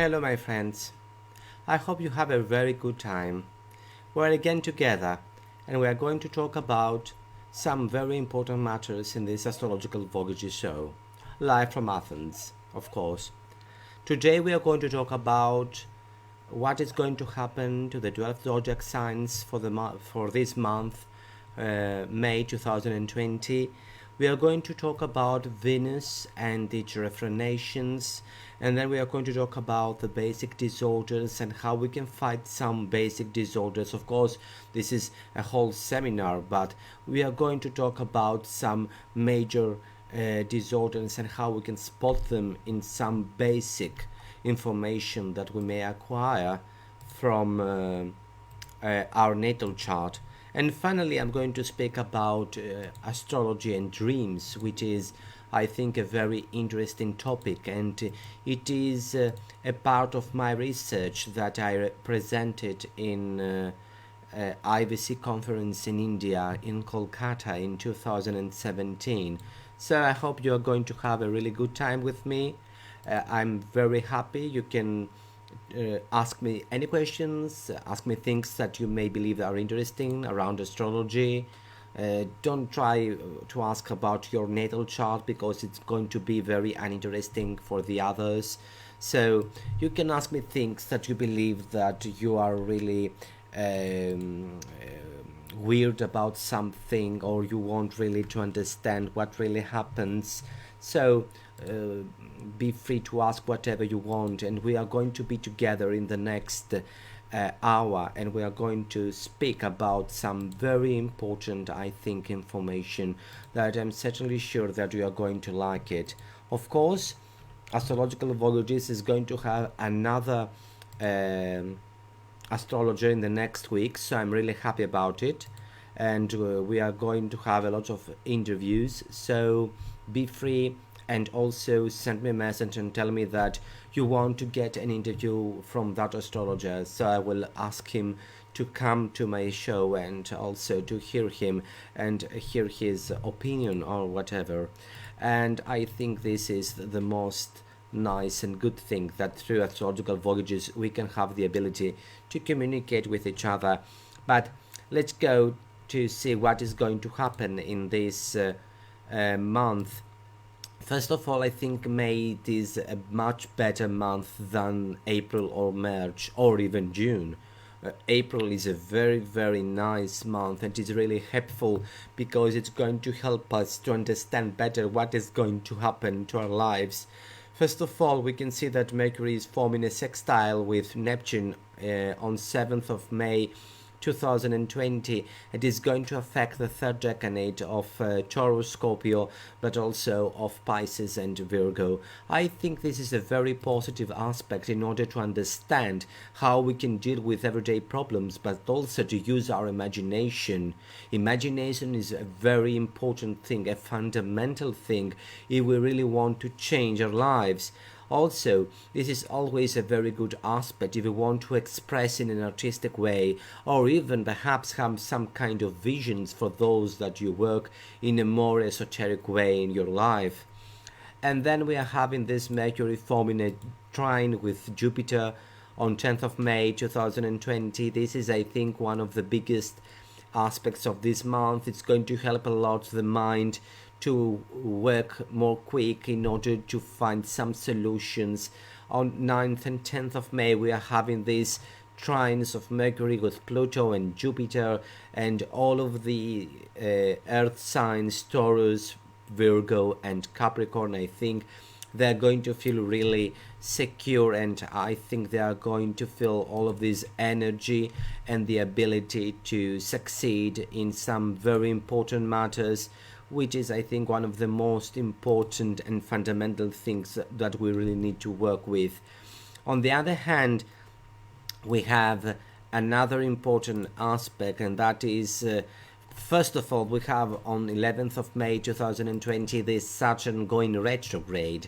Hello, my friends. I hope you have a very good time. We're again together, and we are going to talk about some very important matters in this Astrological Voyages show, live from Athens, of course. Today, we are going to talk about what is going to happen to the 12 zodiac signs for this month, May 2020. We are going to talk about Venus and its refranations, and then we are going to talk about the basic disorders and how we can fight some basic disorders. Of course, this is a whole seminar, but we are going to talk about some major disorders and how we can spot them in some basic information that we may acquire from our natal chart. And finally, I'm going to speak about astrology and dreams, which is, I think, a very interesting topic, and it is a part of my research that I presented in IVC conference in India, in Kolkata in 2017. So I hope you are going to have a really good time with me. I'm very happy. You can ask me any questions, ask me things that you may believe are interesting around astrology. Don't try to ask about your natal chart because it's going to be very uninteresting for the others. So you can ask me things that you believe that you are really weird about something, or you want really to understand what really happens. So be free to ask whatever you want, and we are going to be together in the next hour, and we are going to speak about some very important, I think, information that I'm certainly sure that you are going to like it. Of course, Astrological Voyages is going to have another astrologer in the next week, so I'm really happy about it, and we are going to have a lot of interviews, so be free and also send me a message and tell me that you want to get an interview from that astrologer, so I will ask him to come to my show and also to hear him and hear his opinion or whatever. And I think this is the most nice and good thing, that through Astrological Voyages we can have the ability to communicate with each other. But let's go to see what is going to happen in this month. First of all, I think May is a much better month than April or March or even June. April is a very, very nice month, and it's really helpful because it's going to help us to understand better what is going to happen to our lives. First of all, we can see that Mercury is forming a sextile with Neptune on 7th of May 2020. It is going to affect the third decade of Taurus, Scorpio, but also of Pisces and Virgo. I think this is a very positive aspect in order to understand how we can deal with everyday problems, but also to use our imagination. Imagination is a very important thing, a fundamental thing, if we really want to change our lives. Also, this is always a very good aspect if you want to express in an artistic way, or even perhaps have some kind of visions for those that you work in a more esoteric way in your life. And then we are having this Mercury forming a trine with Jupiter on 10th of May 2020. This is, I think, one of the biggest aspects of this month. It's going to help a lot the mind to work more quick in order to find some solutions. On 9th and 10th of May we are having these trines of Mercury with Pluto and Jupiter, and all of the earth signs, Taurus, Virgo and Capricorn. I think they're going to feel really secure, and I think they are going to feel all of this energy and the ability to succeed in some very important matters, which is, I think, one of the most important and fundamental things that we really need to work with. On the other hand, we have another important aspect, and that is, first of all, we have on 11th of May 2020 this Saturn going retrograde.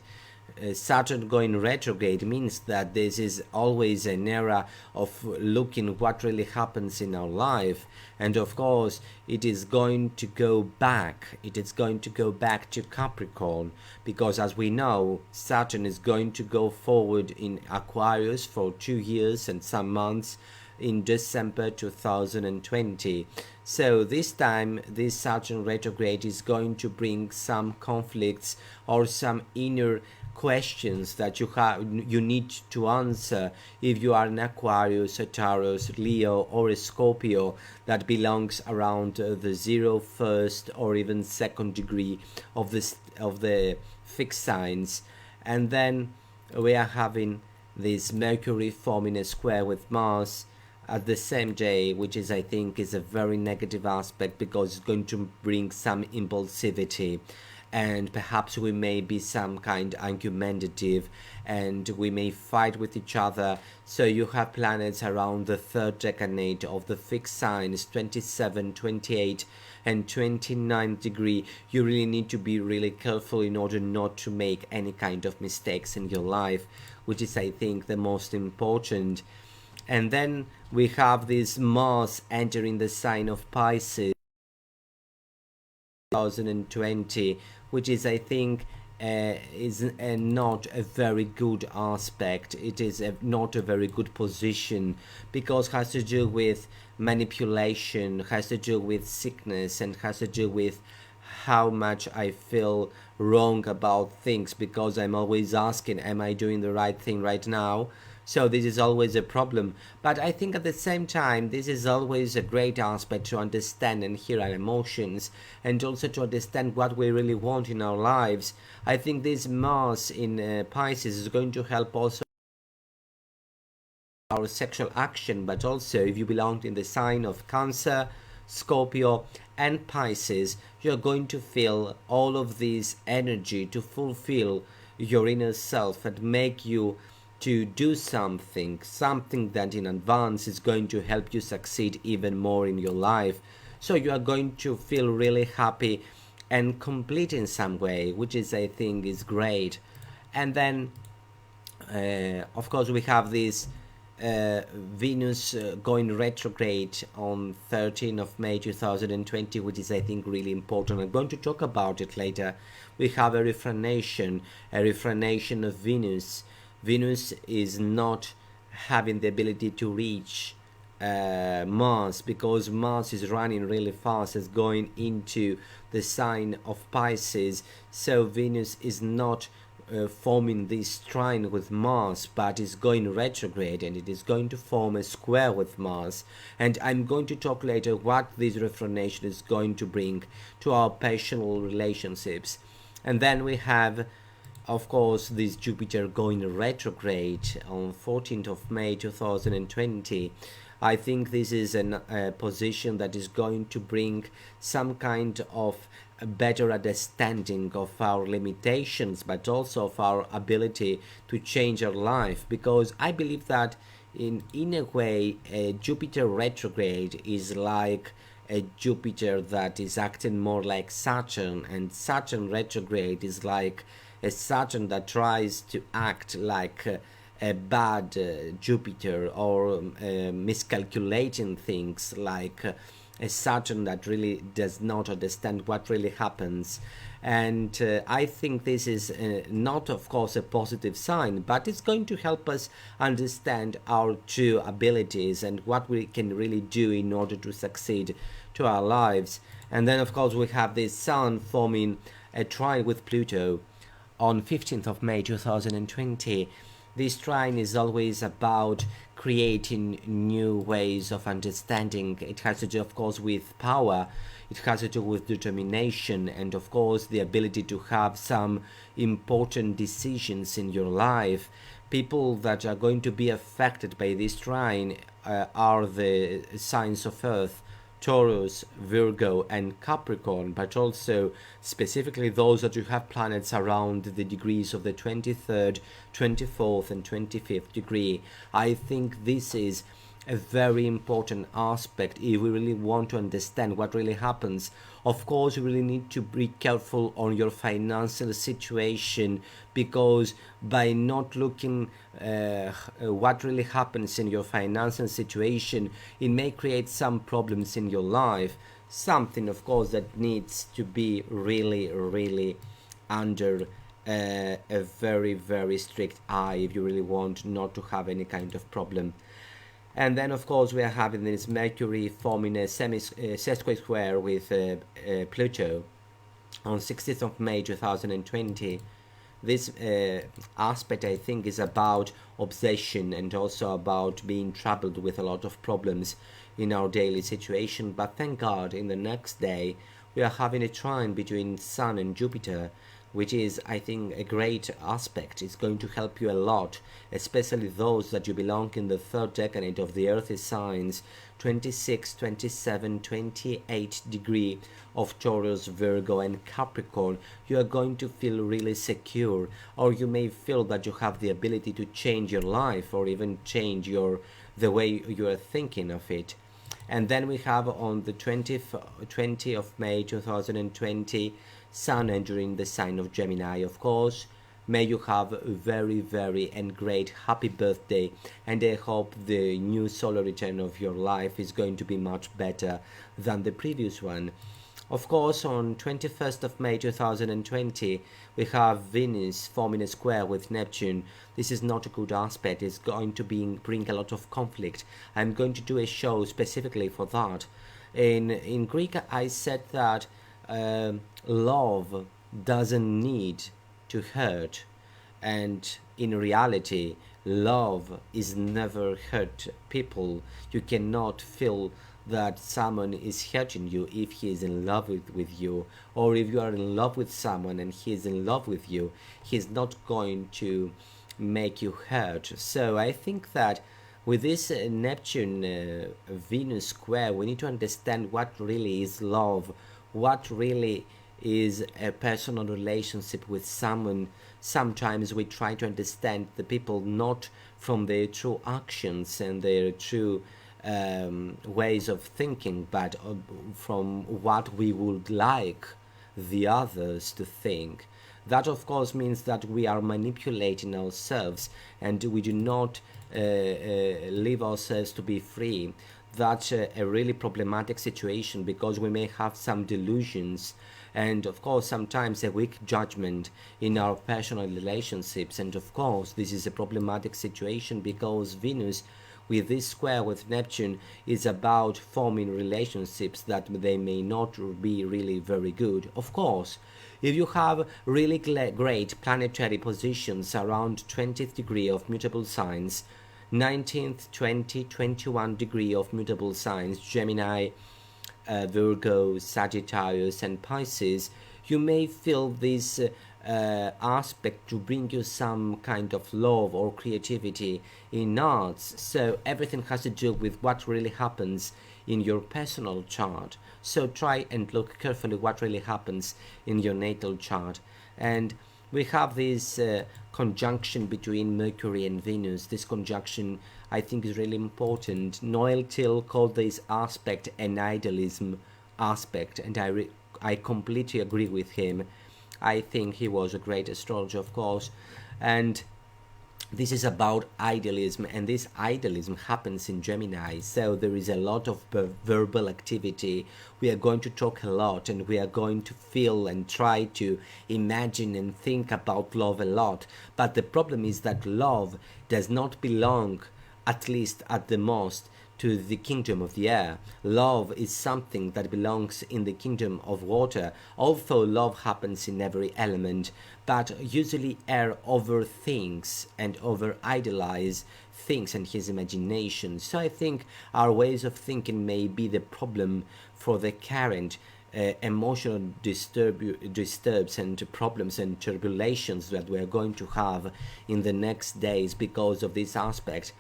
Saturn going retrograde means that this is always an era of looking what really happens in our life, and of course it is going to go back. It is going to go back to Capricorn, because as we know, Saturn is going to go forward in Aquarius for 2 years and some months in December 2020. So this time, this Saturn retrograde is going to bring some conflicts or some inner questions that you need to answer if you are an Aquarius, a Taurus, Leo, or a Scorpio that belongs around the 0, 1st, or even 2nd degree of the fixed signs. And then we are having this Mercury forming a square with Mars at the same day, which is, I think, is a very negative aspect, because it's going to bring some impulsivity, and perhaps we may be some kind argumentative, and we may fight with each other. So you have planets around the 3rd decade of the fixed signs, 27, 28 and 29 degree. You really need to be really careful in order not to make any kind of mistakes in your life, which is, I think, the most important. And then we have this Mars entering the sign of Pisces 2020, which is, I think, is not a very good aspect. It is not a very good position, because it has to do with manipulation, has to do with sickness, and has to do with how much I feel wrong about things, because I'm always asking, am I doing the right thing right now? So this is always a problem. But I think at the same time, this is always a great aspect to understand and hear our emotions, and also to understand what we really want in our lives. I think this Mars in Pisces is going to help also our sexual action, but also if you belong in the sign of Cancer, Scorpio and Pisces, you're going to feel all of this energy to fulfill your inner self and make you to do something that in advance is going to help you succeed even more in your life. So you are going to feel really happy and complete in some way, which is, I think, is great. And then of course we have this Venus going retrograde on 13th of May 2020, which is, I think, really important. I'm going to talk about it later. We have a refranation of Venus. Venus is not having the ability to reach Mars, because Mars is running really fast, is going into the sign of Pisces. So Venus is not forming this trine with Mars, but is going retrograde, and it is going to form a square with Mars. And I'm going to talk later what this refranation is going to bring to our personal relationships. And then we have, of course, this Jupiter going retrograde on 14th of May 2020. I think this is a position that is going to bring some kind of a better understanding of our limitations, but also of our ability to change our life, because I believe that in a way a Jupiter retrograde is like a Jupiter that is acting more like Saturn, and Saturn retrograde is like a Saturn that tries to act like a bad Jupiter, or miscalculating things, like a Saturn that really does not understand what really happens. And I think this is not, of course, a positive sign, but it's going to help us understand our true abilities and what we can really do in order to succeed to our lives. And then, of course, we have this Sun forming a trine with Pluto on 15th of May 2020. This trine is always about creating new ways of understanding. It has to do, of course, with power. It has to do with determination, and, of course, the ability to have some important decisions in your life. People that are going to be affected by this trine are the signs of Earth, Taurus, Virgo and Capricorn, but also specifically those that you have planets around the degrees of the 23rd, 24th and 25th degree. I think this is a very important aspect if we really want to understand what really happens. Of course, you really need to be careful on your financial situation, because by not looking what really happens in your financial situation, it may create some problems in your life. Something, of course, that needs to be really, really under a very, very strict eye if you really want not to have any kind of problem. And then, of course, we are having this Mercury forming a sesquisquare square with Pluto on 16th of May 2020. This aspect, I think, is about obsession and also about being troubled with a lot of problems in our daily situation. But thank God, in the next day, we are having a trine between Sun and Jupiter, which is, I think, a great aspect. It's going to help you a lot, especially those that you belong in the third decade of the earthy signs, 26, 27, 28 degree of Taurus, Virgo and Capricorn. You are going to feel really secure, or you may feel that you have the ability to change your life or even change the way you are thinking of it. And then we have on the 20th of May 2020, Sun entering the sign of Gemini, of course. May you have a very, very and great happy birthday, and I hope the new solar return of your life is going to be much better than the previous one. Of course, on 21st of May 2020, we have Venus forming a square with Neptune. This is not a good aspect. It's going to bring a lot of conflict. I'm going to do a show specifically for that. In Greek, I said that love doesn't need to hurt, and in reality, love is never hurt people. You cannot feel that someone is hurting you if he is in love with you, or if you are in love with someone and he is in love with you, he's not going to make you hurt. So I think that with this Neptune Venus square, we need to understand what really is love, what really is a personal relationship with someone. Sometimes we try to understand the people not from their true actions and their true ways of thinking, but from what we would like the others to think. That, of course, means that we are manipulating ourselves and we do not leave ourselves to be free. That's a really problematic situation, because we may have some delusions and, of course, sometimes a weak judgment in our personal relationships. And, of course, this is a problematic situation because Venus, with this square with Neptune, is about forming relationships that they may not be really very good. Of course, if you have really great planetary positions around 20th degree of mutable signs, 19th, 20, 21 degree of mutable signs, Gemini, Virgo, Sagittarius and Pisces, you may feel this aspect to bring you some kind of love or creativity in arts. So everything has to do with what really happens in your personal chart. So try and look carefully what really happens in your natal chart. And we have this conjunction between Mercury and Venus. This conjunction, I think, is really important. Noel Till called this aspect an idealism aspect, and I completely agree with him. I think he was a great astrologer, of course, and this is about idealism, and this idealism happens in Gemini, so there is a lot of verbal activity. We are going to talk a lot, and we are going to feel and try to imagine and think about love a lot. But the problem is that love does not belong, at least at the most, to the kingdom of the air. Love is something that belongs in the kingdom of water, although love happens in every element, but usually air overthinks and over idolize things and his imagination. So I think our ways of thinking may be the problem for the current emotional disturbs and problems and turbulations that we are going to have in the next days because of this aspect.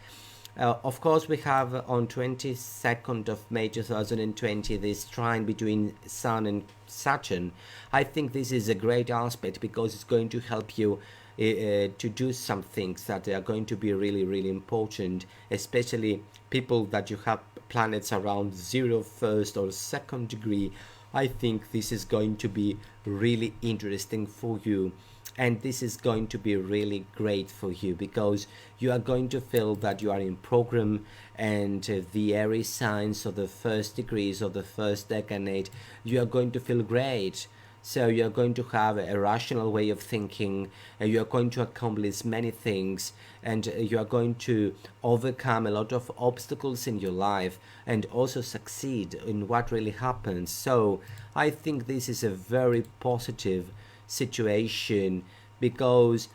Of course, we have on 22nd of May 2020 this trine between Sun and Saturn. I think this is a great aspect because it's going to help you to do some things that are going to be really, really important, especially people that you have planets around 0, 1st or 2nd degree. I think this is going to be really interesting for you, and this is going to be really great for you because you are going to feel that you are in program, and the Aries signs of the 1st degrees of the 1st decade, you are going to feel great. So you're going to have a rational way of thinking, and you're going to accomplish many things, and you are going to overcome a lot of obstacles in your life and also succeed in what really happens. So I think this is a very positive situation because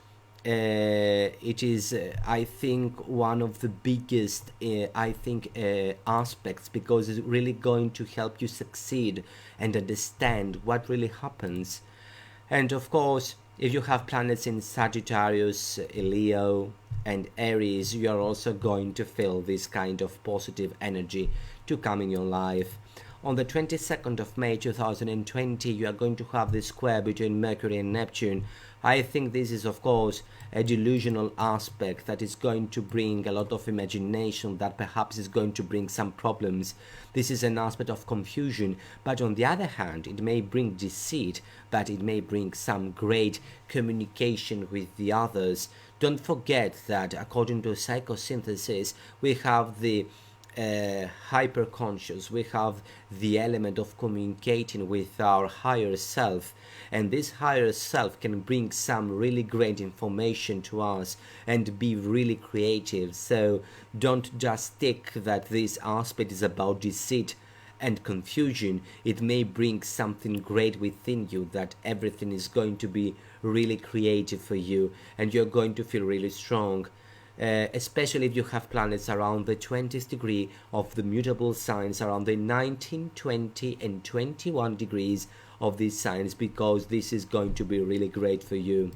it is, I think, one of the biggest, aspects, because it's really going to help you succeed and understand what really happens. And of course, if you have planets in Sagittarius, Leo, and Aries, you are also going to feel this kind of positive energy to come in your life. On the 22nd of May 2020, you are going to have this square between Mercury and Neptune. I think this is, of course, a delusional aspect that is going to bring a lot of imagination, that perhaps is going to bring some problems. This is an aspect of confusion, but on the other hand, it may bring deceit, but it may bring some great communication with the others. Don't forget that according to psychosynthesis, we have the hyper conscious, we have the element of communicating with our higher self, and this higher self can bring some really great information to us and be really creative. So don't just think that this aspect is about deceit and confusion. It may bring something great within you, that everything is going to be really creative for you and you're going to feel really strong. Especially if you have planets around the 20th degree of the mutable signs, around the 19, 20 and 21 degrees of these signs, because this is going to be really great for you.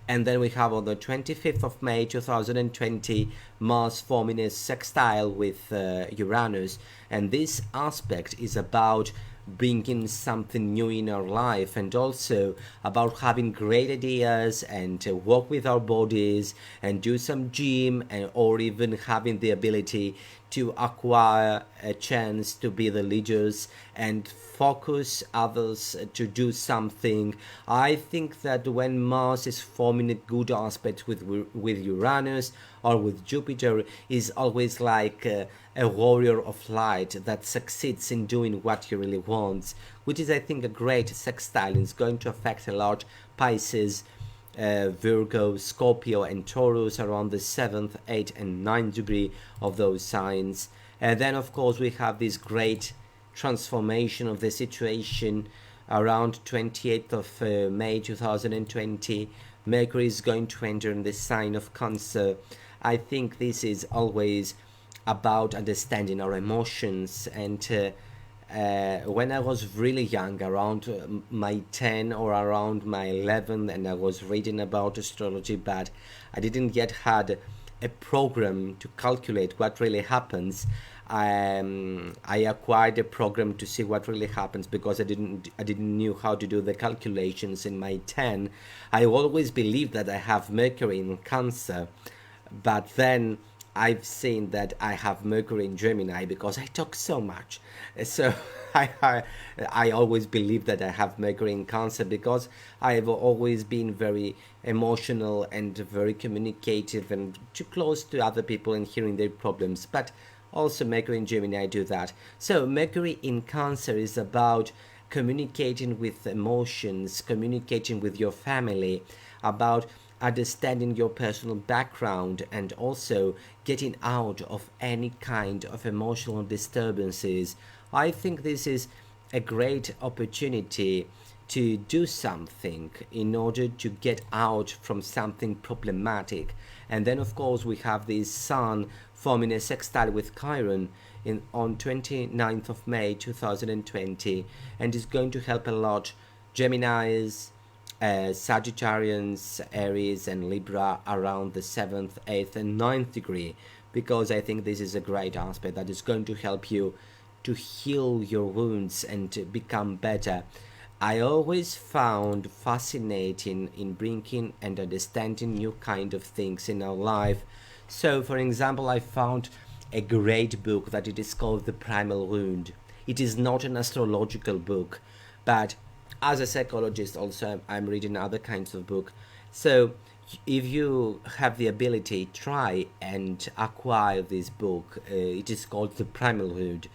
And then we have on the 25th of May 2020, Mars forming a sextile with Uranus, and this aspect is about bringing something new in our life, and also about having great ideas and work with our bodies and do some gym, and or even having the ability to acquire a chance to be the leaders and focus others to do something. I think that when Mars is forming a good aspect with Uranus or with Jupiter, is always like a warrior of light that succeeds in doing what he really wants, which is, I think, a great sextile. It's going to affect a lot Pisces, Virgo, Scorpio and Taurus around the 7th, 8th and 9th degree of those signs. And then of course we have this great transformation of the situation around 28th of May 2020. Mercury is going to enter in the sign of Cancer. I think this is always about understanding our emotions, and when I was really young, around my 10 or around my 11, and I was reading about astrology, but I didn't yet had a program to calculate what really happens. I acquired a program to see what really happens because I didn't knew how to do the calculations in my 10. I always believed that I have Mercury in Cancer, but then I've seen that I have Mercury in Gemini because I talk so much. So I always believe that I have Mercury in Cancer because I've always been very emotional and very communicative and too close to other people and hearing their problems. But also Mercury in Gemini do that. So Mercury in Cancer is about communicating with emotions, communicating with your family, about understanding your personal background, and also getting out of any kind of emotional disturbances. I think this is a great opportunity to do something in order to get out from something problematic. And then of course we have the Sun forming a sextile with Chiron on 29th of May 2020, and is going to help a lot Geminis, Sagittarians, Aries and Libra around the 7th, 8th and 9th degree, because I think this is a great aspect that is going to help you to heal your wounds and to become better. I always found fascinating in bringing and understanding new kind of things in our life. So, for example, I found a great book that it is called The Primal Wound. It is not an astrological book, but as a psychologist, also I'm reading other kinds of book. So, if you have the ability, try and acquire this book. It is called The Primal Wound,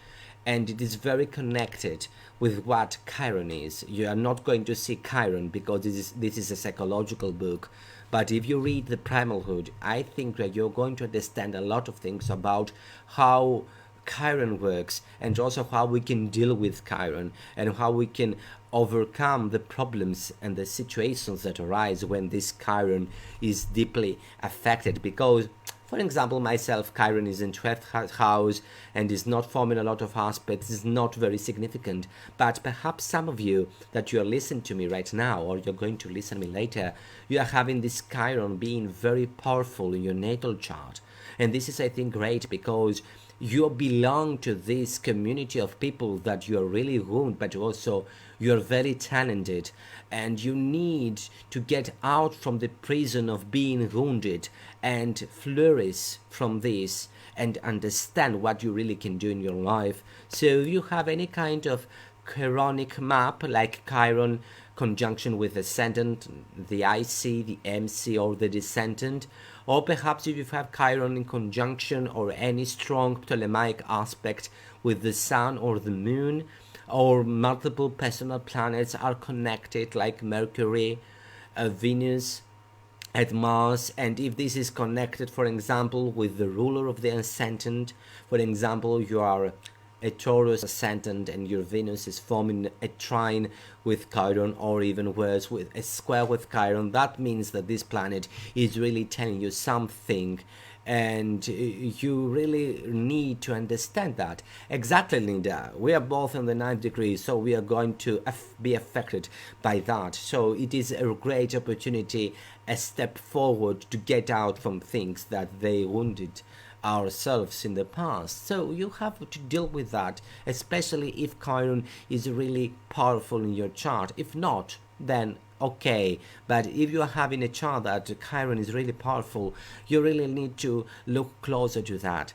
and it is very connected with what Chiron is. You are not going to see Chiron because this is a psychological book. But if you read The Primal Hood, I think that you're going to understand a lot of things about how Chiron works, and also how we can deal with Chiron, and how we can overcome the problems and the situations that arise when this Chiron is deeply affected. Because, for example, myself, Chiron is in 12th house and is not forming a lot of aspects, is not very significant. But perhaps some of you that you are listening to me right now, or you're going to listen to me later, you are having this Chiron being very powerful in your natal chart. And this is, I think, great, because you belong to this community of people that you are really wounded, but also you're very talented, and you need to get out from the prison of being wounded and flourish from this and understand what you really can do in your life. So if you have any kind of chironic map like Chiron conjunction with ascendant, the IC, the MC, or the descendant, or perhaps if you have Chiron in conjunction or any strong Ptolemaic aspect with the Sun or the Moon, or multiple personal planets are connected like Mercury, Venus, at Mars, and if this is connected, for example, with the ruler of the ascendant, for example, you are a Taurus ascendant and your Venus is forming a trine with Chiron, or even worse, with a square with Chiron, that means that this planet is really telling you something, and you really need to understand that. Exactly, Linda. We are both in the 9th degree, so we are going to be affected by that. So it is a great opportunity, a step forward to get out from things that they wounded ourselves in the past. So you have to deal with that, especially if Chiron is really powerful in your chart. If not, then okay. But if you are having a chart that Chiron is really powerful, you really need to look closer to that.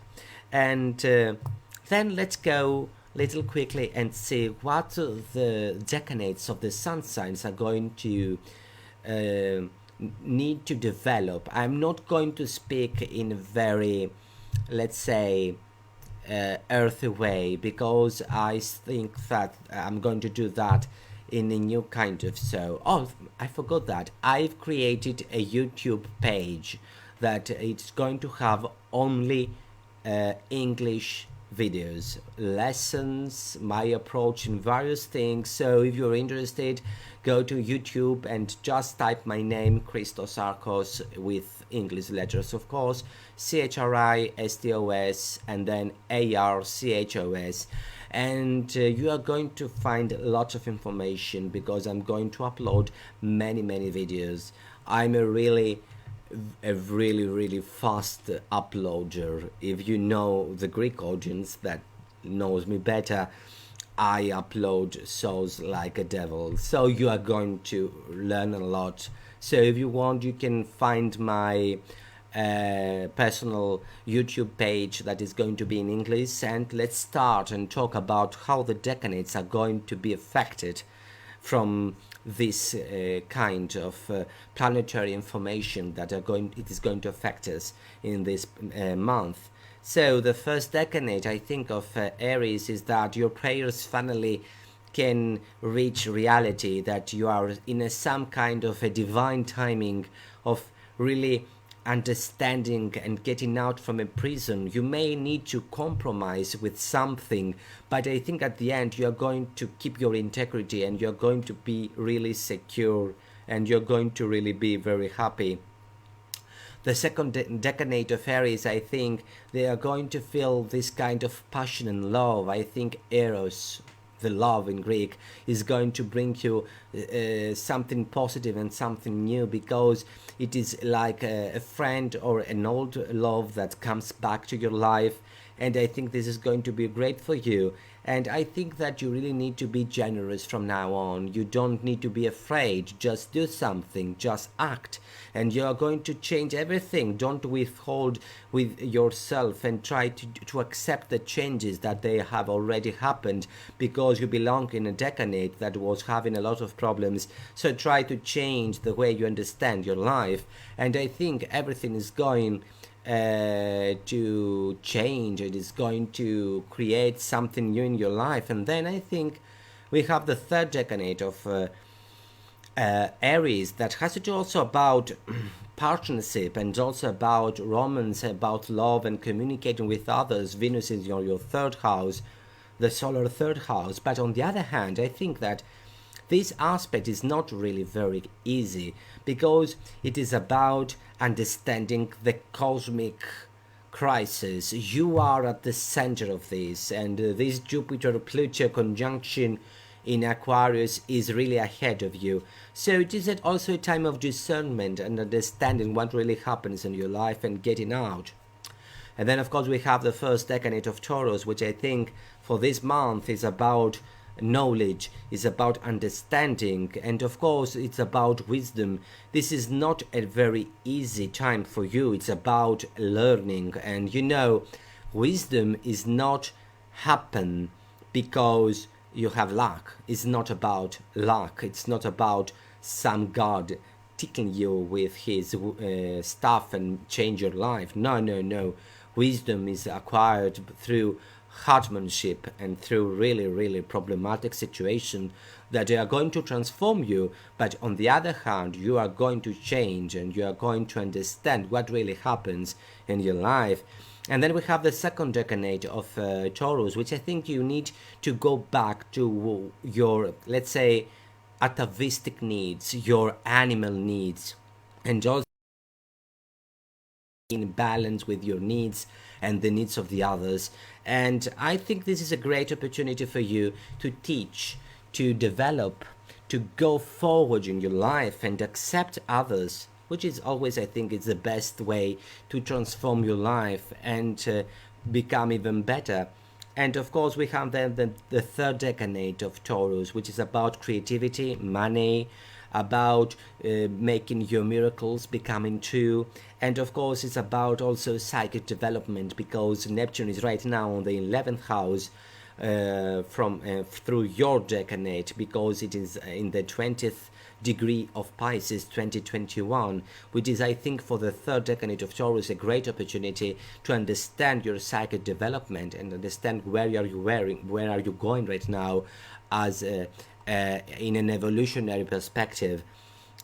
And then let's go little quickly and see what the decanates of the sun signs are going to need to develop. I'm not going to speak in a very, let's say, earthy way, because I think that I'm going to do that in a new kind of show. Oh, I forgot that I've created a YouTube page that it's going to have only English videos, lessons, my approach in various things. So if you're interested, go to YouTube and just type my name, Christos Arcos, with English letters, of course, CHRISTOS, and then ARCHOS, and you are going to find lots of information, because I'm going to upload many videos. I'm a really fast uploader. If you know the Greek audience that knows me better, I upload shows like a devil, so you are going to learn a lot. So if you want, you can find my personal YouTube page that is going to be in English, and let's start and talk about how the decanates are going to be affected from this kind of planetary information that it is going to affect us in this month. So the first decanate, I think, of Aries is that your prayers finally can reach reality, that you are in some kind of a divine timing of really understanding and getting out from a prison. You may need to compromise with something, but I think at the end you are going to keep your integrity, and you're going to be really secure, and you're going to really be very happy. The second decanate of Aries, I think they are going to feel this kind of passion and love. I think Eros, the love in Greek, is going to bring you something positive and something new, because it is like a friend or an old love that comes back to your life, and I think this is going to be great for you. And I think that you really need to be generous from now on. You don't need to be afraid. Just do something, just act, and you are going to change everything. Don't withhold with yourself, and try to accept the changes that they have already happened, because you belong in a decade that was having a lot of problems. So try to change the way you understand your life, and I think everything is going to change. It is going to create something new in your life. And then I think we have the third decade of Aries, that has to do also about partnership, and also about romance, about love and communicating with others. Venus is your third house, the solar third house. But on the other hand, I think that this aspect is not really very easy, because it is about understanding the cosmic crisis. You are at the center of this, and this Jupiter-Pluto conjunction in Aquarius is really ahead of you. So it is also a time of discernment and understanding what really happens in your life and getting out. And then, of course, we have the first decade of Taurus, which I think for this month is about knowledge, is about understanding, and of course it's about wisdom. This is not a very easy time for you. It's about learning, and wisdom is not happen because you have luck. It's not about luck. It's not about some god tickling you with his stuff and change your life. No. Wisdom is acquired through hardmanship and through really problematic situations that they are going to transform you. But on the other hand, you are going to change, and you are going to understand what really happens in your life. And then we have the second decade of Taurus, which I think you need to go back to your, let's say, atavistic needs, your animal needs, and also in balance with your needs and the needs of the others. And I think this is a great opportunity for you to teach, to develop, to go forward in your life and accept others, which is always, I think, is the best way to transform your life and become even better. And of course, we have then the third decade of Taurus, which is about creativity, money, about making your miracles becoming true. And of course, it's about also psychic development, because Neptune is right now on the 11th house through your decade, because it is in the 20th degree of Pisces 2021, which is, I think, for the third decade of Taurus, a great opportunity to understand your psychic development and understand where are you going right now as in an evolutionary perspective.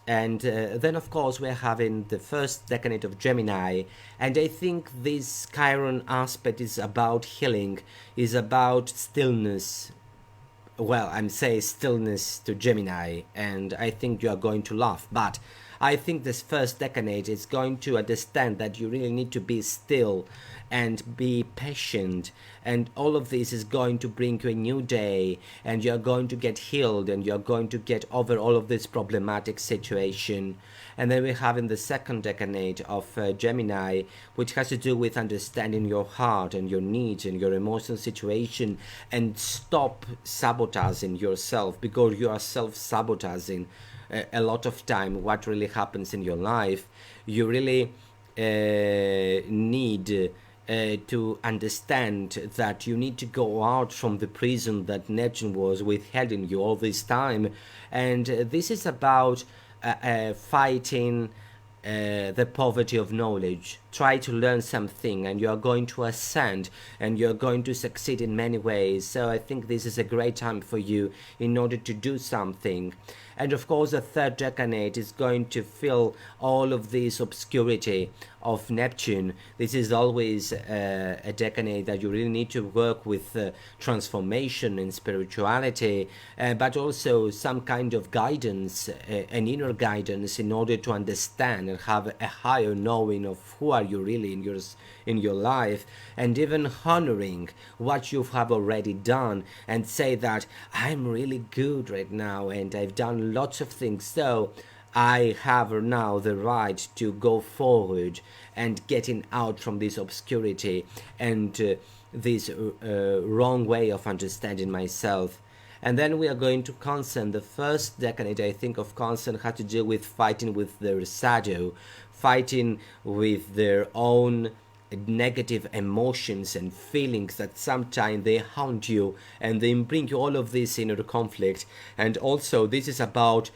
And then, of course, we're having the first decade of Gemini, and I think this Chiron aspect is about healing, is about stillness. Well, I'm saying stillness to Gemini, and I think you are going to laugh, but I think this first decade is going to understand that you really need to be still and be patient, and all of this is going to bring you a new day, and you're going to get healed, and you're going to get over all of this problematic situation. And then we have in the second decade of Gemini, which has to do with understanding your heart and your needs and your emotional situation, and stop sabotaging yourself, because you are self-sabotaging a lot of time what really happens in your life. You really need to understand that you need to go out from the prison that Neptune was withholding you all this time. And this is about fighting the poverty of knowledge. Try to learn something, and you are going to ascend, and you're going to succeed in many ways. So I think this is a great time for you in order to do something. And of course, the third decade is going to fill all of this obscurity of Neptune. This is always a decade that you really need to work with transformation and spirituality, but also some kind of guidance, an inner guidance, in order to understand and have a higher knowing of who are you really in your life, and even honoring what you have already done, and say that I'm really good right now and I've done lots of things, so I have now the right to go forward and getting out from this obscurity and this wrong way of understanding myself. And then we are going to Cancer. The first decade, I think, of Cancer had to do with fighting with their shadow, fighting with their own negative emotions and feelings that sometimes they haunt you and they bring you all of this inner conflict. And also, this is about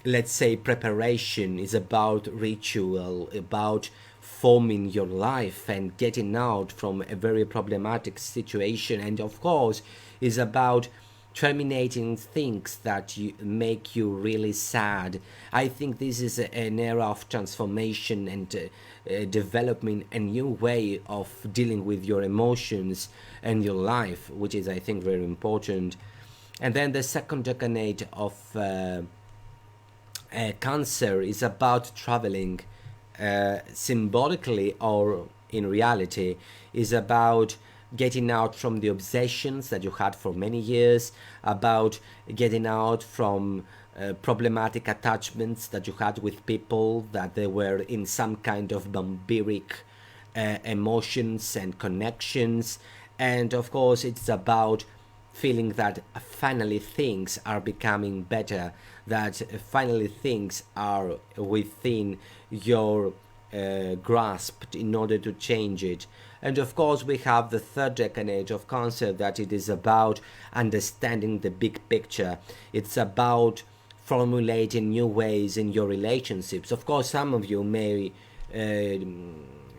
let's say preparation, is about ritual, about forming your life and getting out from a very problematic situation, and of course is about terminating things that make you really sad. I think this is an era of transformation and developing a new way of dealing with your emotions and your life, which is, I think, very important. And then the second decade of Cancer is about traveling, symbolically or in reality, is about getting out from the obsessions that you had for many years, about getting out from problematic attachments that you had with people, that they were in some kind of vampiric emotions and connections. And of course, it's about feeling that finally things are becoming better, that finally things are within your grasp in order to change it. And of course, we have the third decade of Cancer, that it is about understanding the big picture. It's about formulating new ways in your relationships. Of course, some of you may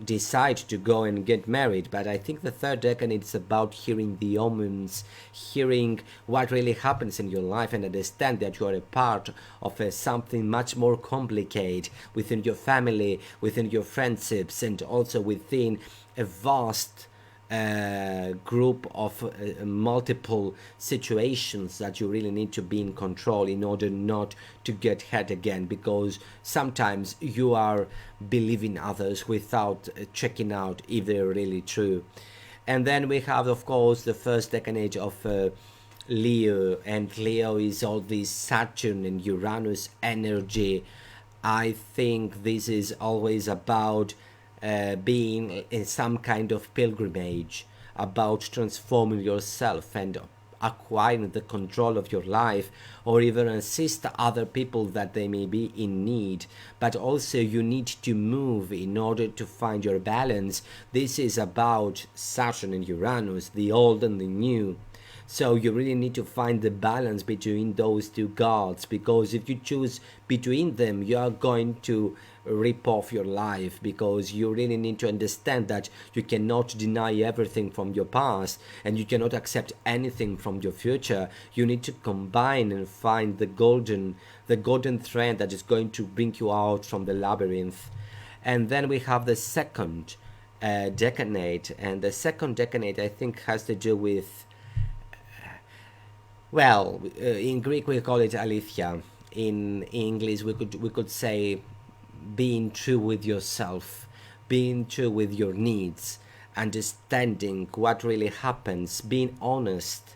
decide to go and get married, but I think the third decade is about hearing the omens, hearing what really happens in your life, and understand that you are a part of something much more complicated within your family, within your friendships, and also within a vast group of multiple situations that you really need to be in control in order not to get hurt again, because sometimes you are believing others without checking out if they're really true. And then we have, of course, the first decade of Leo, and Leo is all this Saturn and Uranus energy. I think this is always about being in some kind of pilgrimage, about transforming yourself and acquiring the control of your life, or even assist other people that they may be in need. But also you need to move in order to find your balance. This is about Saturn and Uranus, the old and the new. So you really need to find the balance between those two gods, because if you choose between them, you are going to rip off your life, because you really need to understand that you cannot deny everything from your past and you cannot accept anything from your future. You need to combine and find the golden thread that is going to bring you out from the labyrinth. And then we have the second decade, and the second decade, I think, has to do with, well, in Greek we call it aletheia. In English we could say being true with yourself, being true with your needs, understanding what really happens, being honest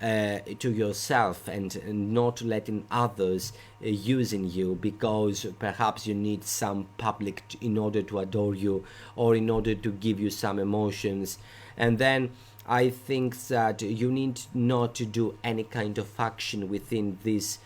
to yourself, and not letting others using you because perhaps you need some public in order to adore you or in order to give you some emotions. And then I think that you need not to do any kind of action within this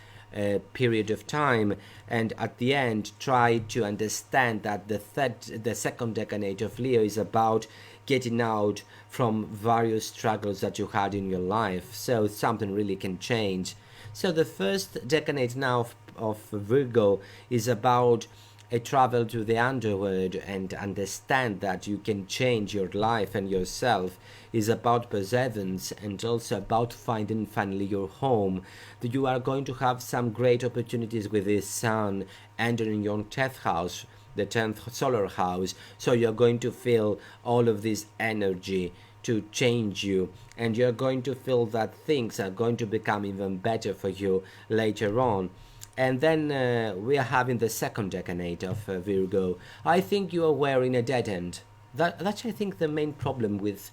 period of time, and at the end try to understand that the second decade of Leo is about getting out from various struggles that you had in your life, so something really can change. So the first decade now of Virgo is about a travel to the underworld and understand that you can change your life and yourself, is about perseverance and also about finding finally your home. That you are going to have some great opportunities with this sun entering your 10th house, the 10th solar house, so you're going to feel all of this energy to change you, and you're going to feel that things are going to become even better for you later on. And then we are having the second decade of Virgo. I think you are wearing a dead end. That's, I think, the main problem with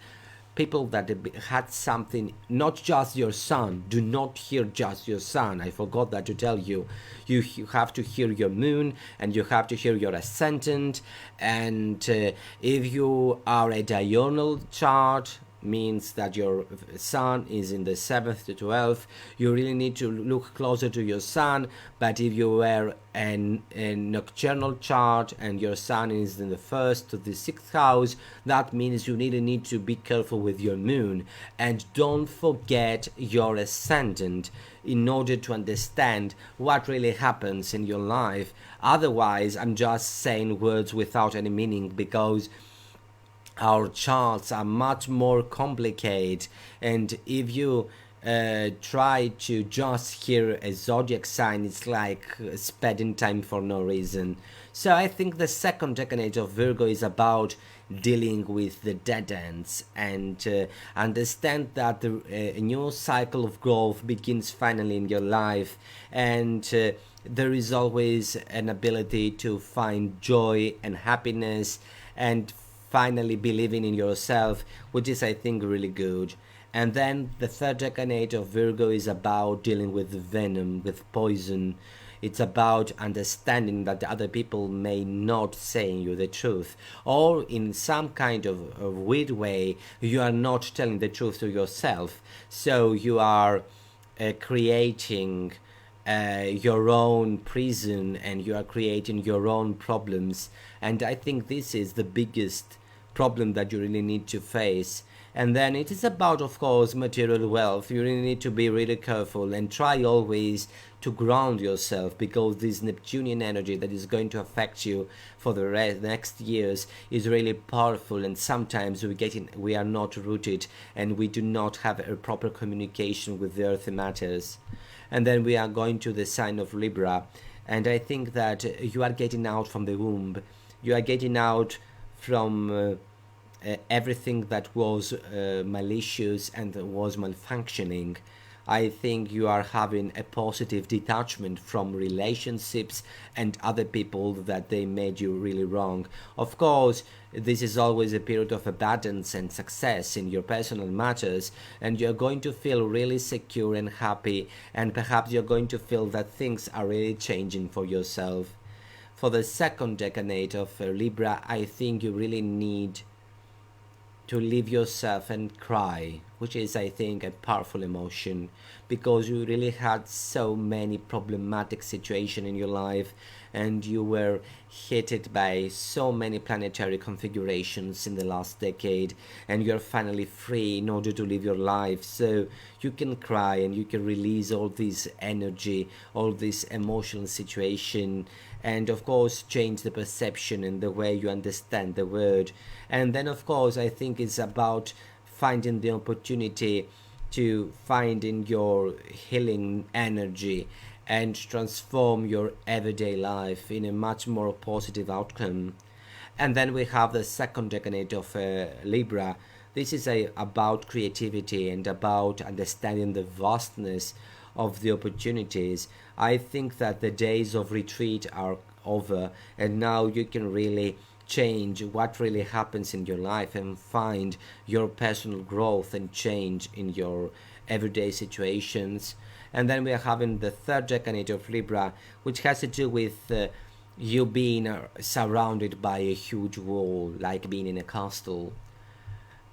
people that had something, not just your sun. Do not hear just your sun. I forgot that to tell you. You have to hear your moon, and you have to hear your ascendant. And if you are a diurnal chart, means that your sun is in the 7th to 12th, you really need to look closer to your sun. But if you were a nocturnal chart and your sun is in the 1st to the 6th house, that means you really need to be careful with your moon. And don't forget your ascendant in order to understand what really happens in your life. Otherwise, I'm just saying words without any meaning, because our charts are much more complicated, and if you try to just hear a zodiac sign, it's like spending time for no reason. So I think the second decade of Virgo is about dealing with the dead ends, and understand that a new cycle of growth begins finally in your life, and there is always an ability to find joy and happiness, and finally believing in yourself, which is, I think, really good. And then the third decade of Virgo is about dealing with venom, with poison. It's about understanding that other people may not say you the truth, or in some kind of weird way, you are not telling the truth to yourself. So you are creating your own prison, and you are creating your own problems. And I think this is the biggest problem that you really need to face. And then it is about, of course, material wealth. You really need to be really careful and try always to ground yourself, because this Neptunian energy that is going to affect you for the next years is really powerful, and sometimes we are not rooted, and we do not have a proper communication with the earthy matters. And then we are going to the sign of Libra, and I think that you are getting out from the womb. You are getting out from everything that was malicious and was malfunctioning. I think you are having a positive detachment from relationships and other people that they made you really wrong. Of course, this is always a period of abundance and success in your personal matters, and you're going to feel really secure and happy, and perhaps you're going to feel that things are really changing for yourself. For the second decade of Libra, I think you really need to leave yourself and cry, which is, I think, a powerful emotion, because you really had so many problematic situations in your life, and you were hit by so many planetary configurations in the last decade, and you're finally free in order to live your life. So you can cry and you can release all this energy, all this emotional situation, and of course change the perception and the way you understand the word. And then, of course, I think it's about finding the opportunity to find in your healing energy and transform your everyday life in a much more positive outcome. And then we have the second decade of Libra. This is about creativity and about understanding the vastness of the opportunities. I think that the days of retreat are over, and now you can really change what really happens in your life and find your personal growth and change in your everyday situations. And then we are having the third decade of Libra, which has to do with you being surrounded by a huge wall, like being in a castle.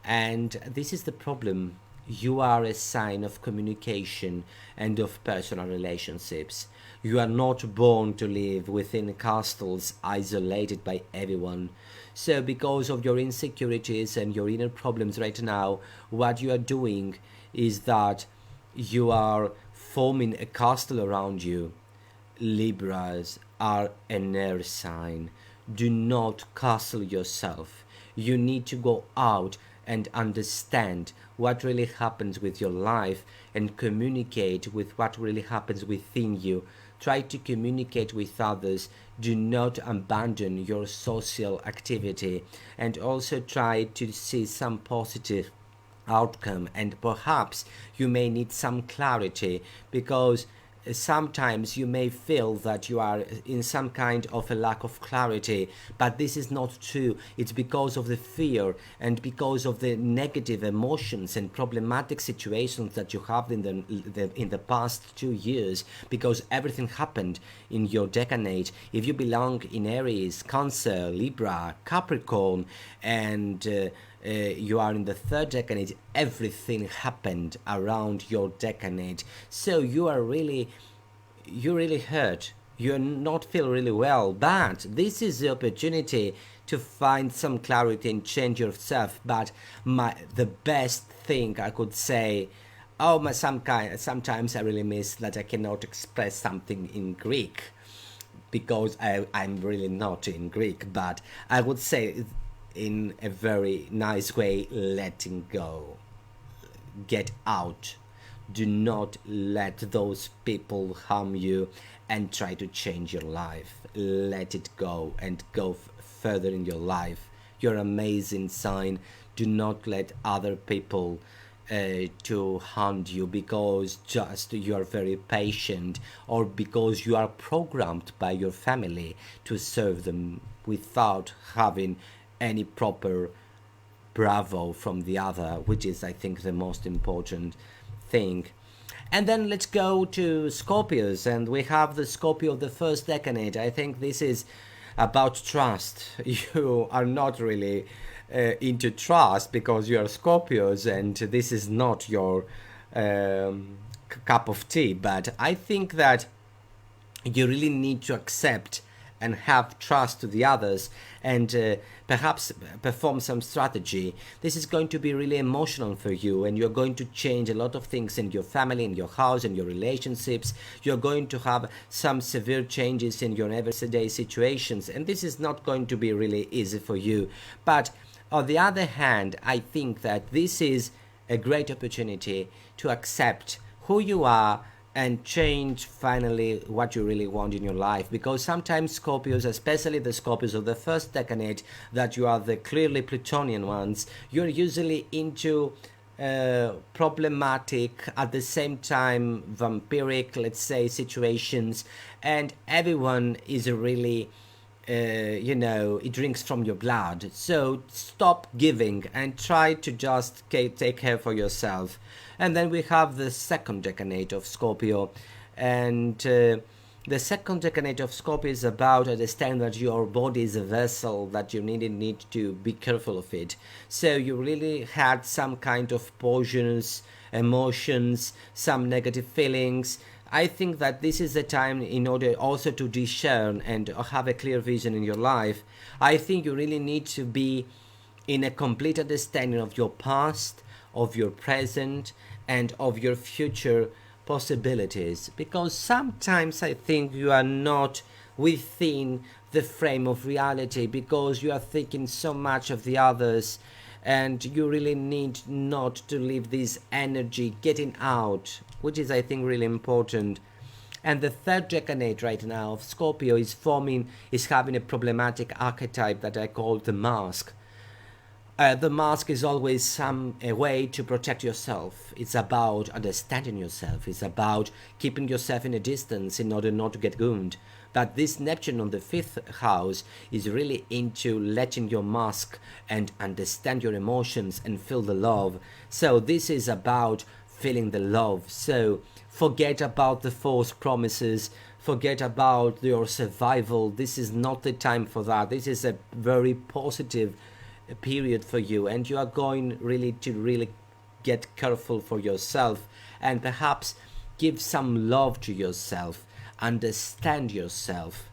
And this is the problem. You are a sign of communication and of personal relationships. You are not born to live within castles isolated by everyone. So because of your insecurities and your inner problems right now, what you are doing is that you are forming a castle around you. Libras are an air sign. Do not castle yourself. You need to go out and understand what really happens with your life and communicate with what really happens within you. Try to communicate with others. Do not abandon your social activity, and also try to see some positive outcome. And perhaps you may need some clarity, because sometimes you may feel that you are in some kind of a lack of clarity, but this is not true. It's because of the fear and because of the negative emotions and problematic situations that you have in the past 2 years, because everything happened in your decade. If you belong in Aries, Cancer, Libra, Capricorn, and you are in the third decade, everything happened around your decade. So you really hurt. You not feel really well, but this is the opportunity to find some clarity and change yourself. But the best thing I could say, sometimes I really miss that I cannot express something in Greek, because I'm really not in Greek, but I would say in a very nice way, letting go. Get out. Do not let those people harm you and try to change your life. Let it go and go further in your life. You're an amazing sign. Do not let other people to hunt you because just you are very patient, or because you are programmed by your family to serve them without having any proper bravo from the other, which is, I think, the most important thing. And then let's go to Scorpios, and we have the Scorpio of the first decade. I think this is about trust. You are not really into trust because you are Scorpios, and this is not your cup of tea. But I think that you really need to accept and have trust to the others, and perhaps perform some strategy. This is going to be really emotional for you, and you're going to change a lot of things in your family, in your house, in your relationships. You're going to have some severe changes in your everyday situations, and this is not going to be really easy for you. But on the other hand, I think that this is a great opportunity to accept who you are and change finally what you really want in your life. Because sometimes Scorpios, especially the Scorpios of the first decade, that you are the clearly Plutonian ones, you're usually into problematic, at the same time vampiric, let's say, situations, and everyone is really it drinks from your blood. So stop giving and try to just take care for yourself. And then we have the second decade of Scorpio, and the second decade of Scorpio is about understanding that your body is a vessel, that you need to be careful of it. So you really had some kind of poisonous emotions, some negative feelings. I think that this is the time in order also to discern and have a clear vision in your life. I think you really need to be in a complete understanding of your past, of your present, and of your future possibilities, because sometimes I think you are not within the frame of reality because you are thinking so much of the others, and you really need not to leave this energy getting out, which is, I think, really important. And the third decade right now of Scorpio is having a problematic archetype that I call the mask. The mask is always a way to protect yourself. It's about understanding yourself. It's about keeping yourself in a distance in order not to get wounded. But this Neptune on the fifth house is really into letting your mask and understand your emotions and feel the love. So this is about feeling the love. So forget about the false promises. Forget about your survival. This is not the time for that. This is a very positive period for you, and you are going to get careful for yourself, and perhaps give some love to yourself, understand yourself.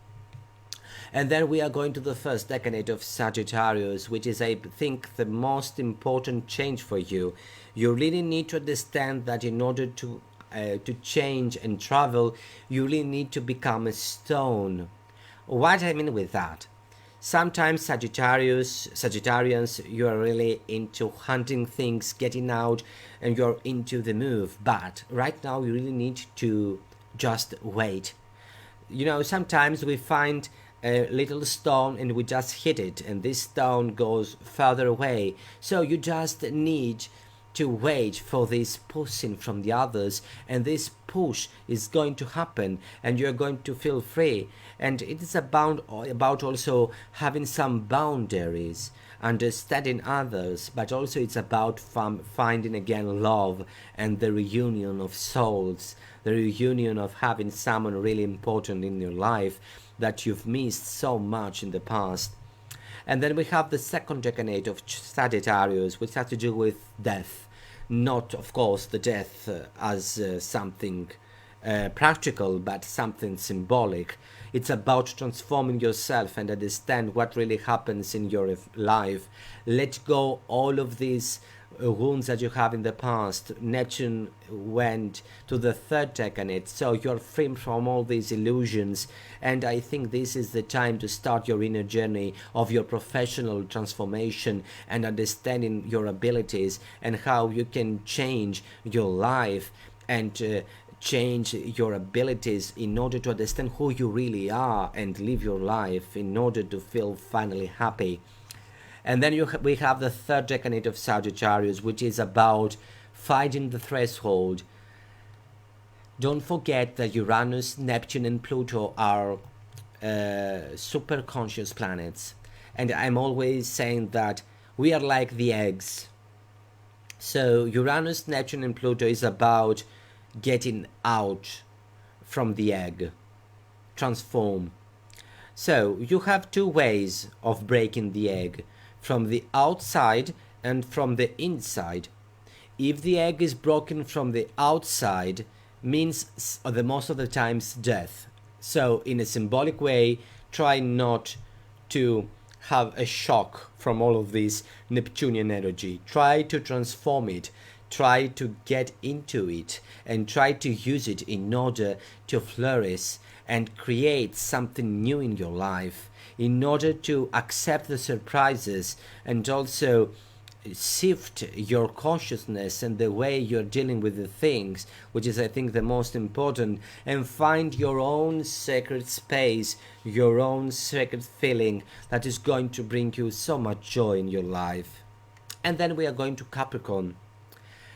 And then we are going to the first decade of Sagittarius, which is, I think, the most important change for you. You really need to understand that in order to change and travel, you really need to become a stone. What I mean with that? Sometimes Sagittarians, you are really into hunting things, getting out, and you're into the move. But right now, you really need to just wait. Sometimes we find a little stone and we just hit it, and this stone goes further away. So you just need to wait for this pushing from the others, and this push is going to happen and you're going to feel free. And it is about also having some boundaries, understanding others, but also it's about finding again love and the reunion of souls, the reunion of having someone really important in your life that you've missed so much in the past. And then we have the second decade of Sagittarius, which has to do with death. Not, of course, the death as something practical, but something symbolic. It's about transforming yourself and understand what really happens in your life. Let go all of these wounds that you have in the past. Neptune went to the third decade, so you're free from all these illusions, and I think this is the time to start your inner journey of your professional transformation and understanding your abilities and how you can change your life and change your abilities in order to understand who you really are and live your life in order to feel finally happy. And then we have the third decade of Sagittarius, which is about fighting the threshold. Don't forget that Uranus, Neptune, and Pluto are super conscious planets. And I'm always saying that we are like the eggs. So Uranus, Neptune, and Pluto is about getting out from the egg, transform. So you have two ways of breaking the egg, from the outside and from the inside. If the egg is broken from the outside, means the most of the times death. So in a symbolic way, try not to have a shock from all of this Neptunian energy. Try to transform it. Try to get into it and try to use it in order to flourish and create something new in your life, in order to accept the surprises and also shift your consciousness and the way you're dealing with the things, which is I think the most important, and find your own sacred space, your own sacred feeling that is going to bring you so much joy in your life. And then we are going to Capricorn.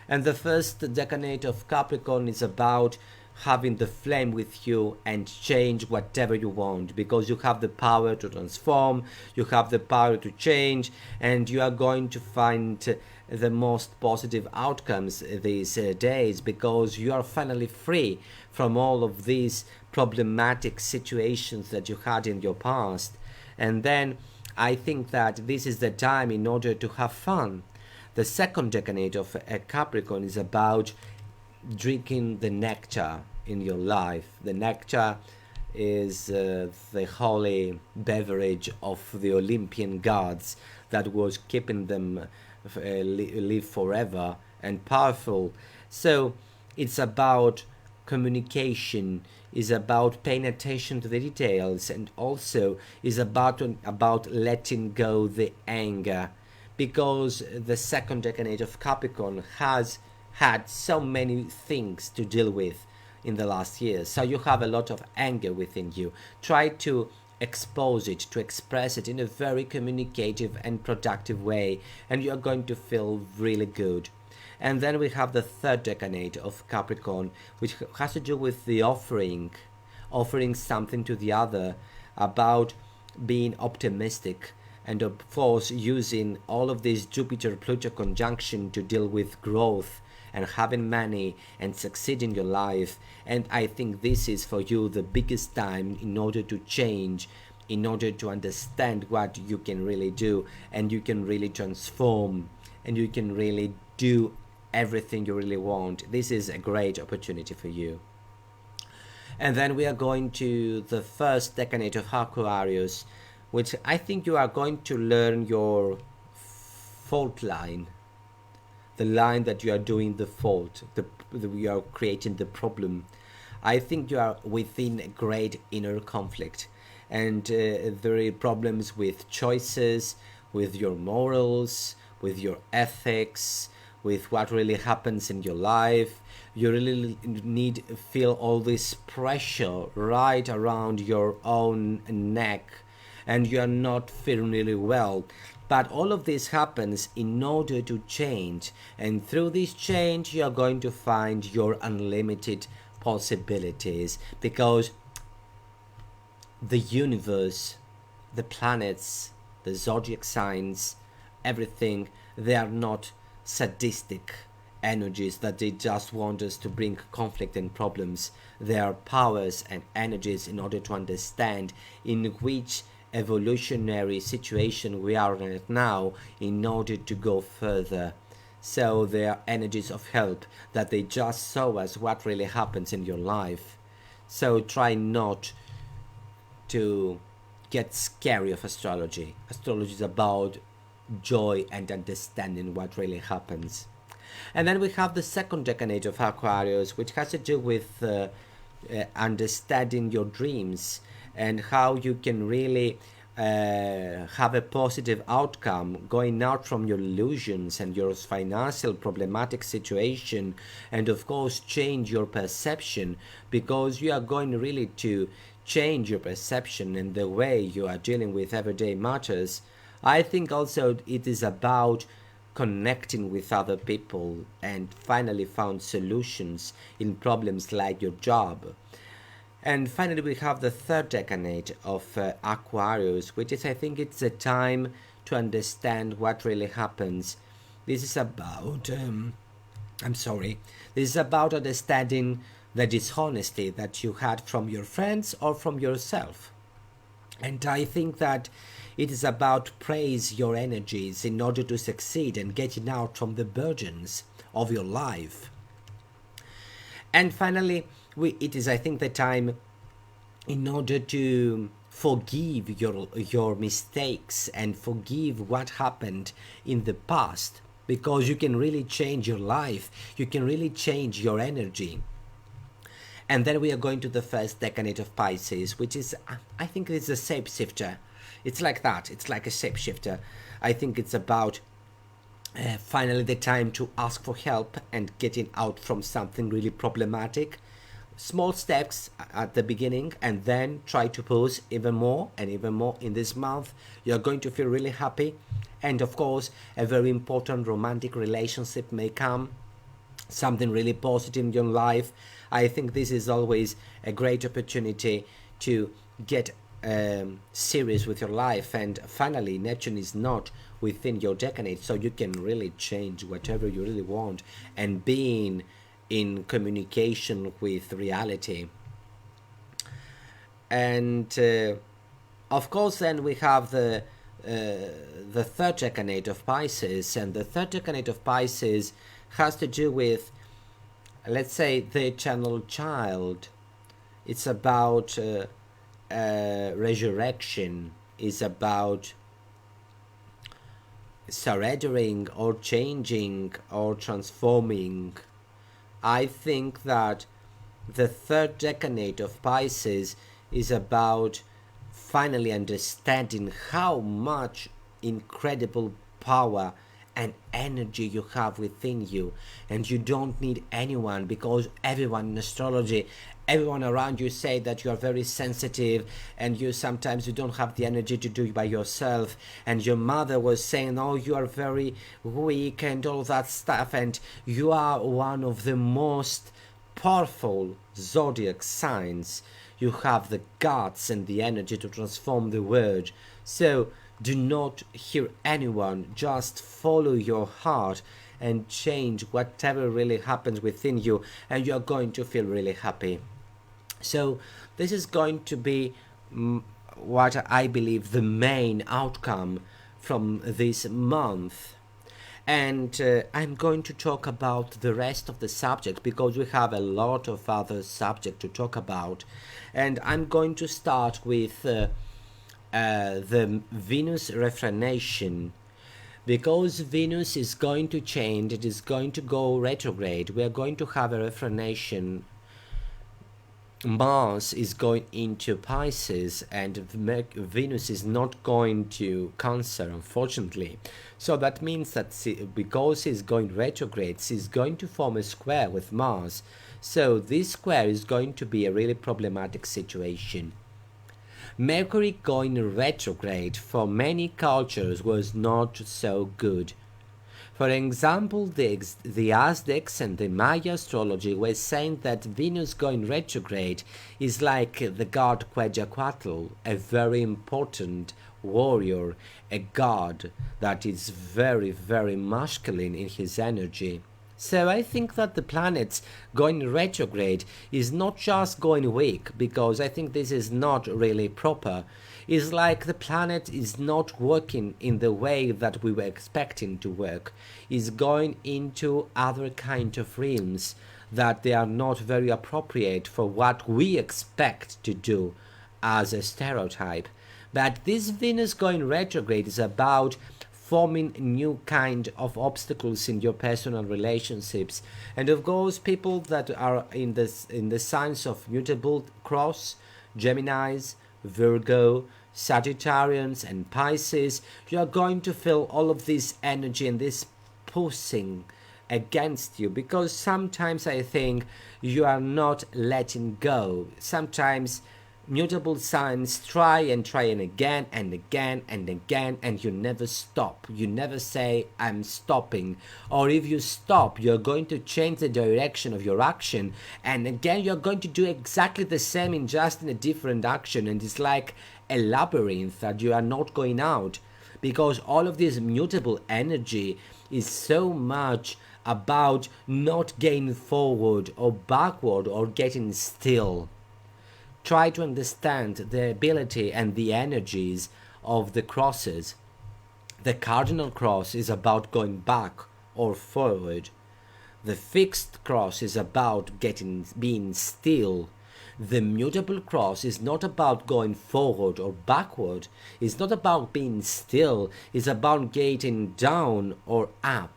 And the first decade of Capricorn is about having the flame with you and change whatever you want, because you have the power to transform, you have the power to change, and you are going to find the most positive outcomes these days, because you are finally free from all of these problematic situations that you had in your past. And then I think that this is the time in order to have fun. The second decade of Capricorn is about drinking the nectar in your life. The nectar is the holy beverage of the Olympian gods that was keeping them live forever and powerful. So it's about communication, is about paying attention to the details, and also is about letting go the anger, because the second decade of Capricorn has had so many things to deal with in the last years. So you have a lot of anger within you. Try to expose it, to express it in a very communicative and productive way, and you're going to feel really good. And then we have the third decade of Capricorn, which has to do with the offering something to the other, about being optimistic, and of course using all of this Jupiter-Pluto conjunction to deal with growth and having money and succeed in your life. And I think this is for you the biggest time in order to change, in order to understand what you can really do, and you can really transform, and you can really do everything you really want. This is a great opportunity for you. And then we are going to the first decade of Aquarius, which I think you are going to learn your fault line, the line that you are doing the fault, you are creating the problem. I think you are within a great inner conflict, and there are problems with choices, with your morals, with your ethics, with what really happens in your life. You really need to feel all this pressure right around your own neck, and you are not feeling really well. But all of this happens in order to change, and through this change you are going to find your unlimited possibilities, because the universe, the planets, the zodiac signs, everything, they are not sadistic energies that they just want us to bring conflict and problems. They are powers and energies in order to understand in which evolutionary situation we are in it now in order to go further. So they are energies of help that they just show us what really happens in your life. So try not to get scary of astrology. Astrology is about joy and understanding what really happens. And then we have the second decade of Aquarius, which has to do with understanding your dreams and how you can really have a positive outcome going out from your illusions and your financial problematic situation, and of course change your perception, because you are going really to change your perception and the way you are dealing with everyday matters. I think also it is about connecting with other people and finally found solutions in problems like your job. And finally, we have the third decade of Aquarius, which is, I think, it's a time to understand what really happens. This is about, this is about understanding the dishonesty that you had from your friends or from yourself. And I think that it is about praise your energies in order to succeed and getting out from the burdens of your life. And finally, it is, I think, the time in order to forgive your mistakes and forgive what happened in the past, because you can really change your life, you can really change your energy. And then we are going to the first decade of Pisces, which is, I think it's a shapeshifter. It's like that, it's like a shapeshifter. I think it's about finally the time to ask for help and getting out from something really problematic. Small steps at the beginning, and then try to push even more and even more in this month. You're going to feel really happy, and of course a very important romantic relationship may come, something really positive in your life. I think this is always a great opportunity to get serious with your life. And finally, Neptune is not within your decade, so you can really change whatever you really want and being in communication with reality. And of course, then we have the third decade of Pisces, and the third decade of Pisces has to do with, let's say, the eternal child. It's about resurrection, is about surrendering or changing or transforming. I think that the third decade of Pisces is about finally understanding how much incredible power and energy you have within you, and you don't need anyone, because everyone in astrology, everyone around you say that you are very sensitive and you sometimes you don't have the energy to do it by yourself, and your mother was saying, oh, you are very weak and all that stuff, and you are one of the most powerful zodiac signs. You have the guts and the energy to transform the world. So do not hear anyone, just follow your heart and change whatever really happens within you, and you're going to feel really happy. So this is going to be what I believe the main outcome from this month. And I'm going to talk about the rest of the subject, because we have a lot of other subject to talk about. And I'm going to start with the Venus refranation, because Venus is going to change, it is going to go retrograde. We are going to have a refranation. Mars is going into Pisces and Venus is not going to Cancer, unfortunately. So that means that because he's going retrograde, he's going to form a square with Mars. So this square is going to be a really problematic situation. Mercury going retrograde for many cultures was not so good. For example, the Aztecs and the Maya astrology were saying that Venus going retrograde is like the god Quetzalcoatl, a very important warrior, a god that is very, very masculine in his energy. So I think that the planets going retrograde is not just going weak, because I think this is not really proper. It's like the planet is not working in the way that we were expecting to work. Is going into other kind of realms that they are not very appropriate for what we expect to do as a stereotype. But this Venus going retrograde is about forming new kind of obstacles in your personal relationships, and of course people that are in the signs of mutable cross, Geminis, Virgo, Sagittarians and Pisces, you are going to feel all of this energy and this pushing against you, because sometimes I think you are not letting go. Sometimes mutable signs try and again and again and again, and you never stop. You never say I'm stopping, or if you stop you're going to change the direction of your action, and again you're going to do exactly the same in just in a different action, and it's like a labyrinth that you are not going out, because all of this mutable energy is so much about not going forward or backward or getting still. Try to understand the ability and the energies of the crosses. The cardinal cross is about going back or forward. The fixed cross is about being still. The mutable cross is not about going forward or backward. It's not about being still. It's about getting down or up.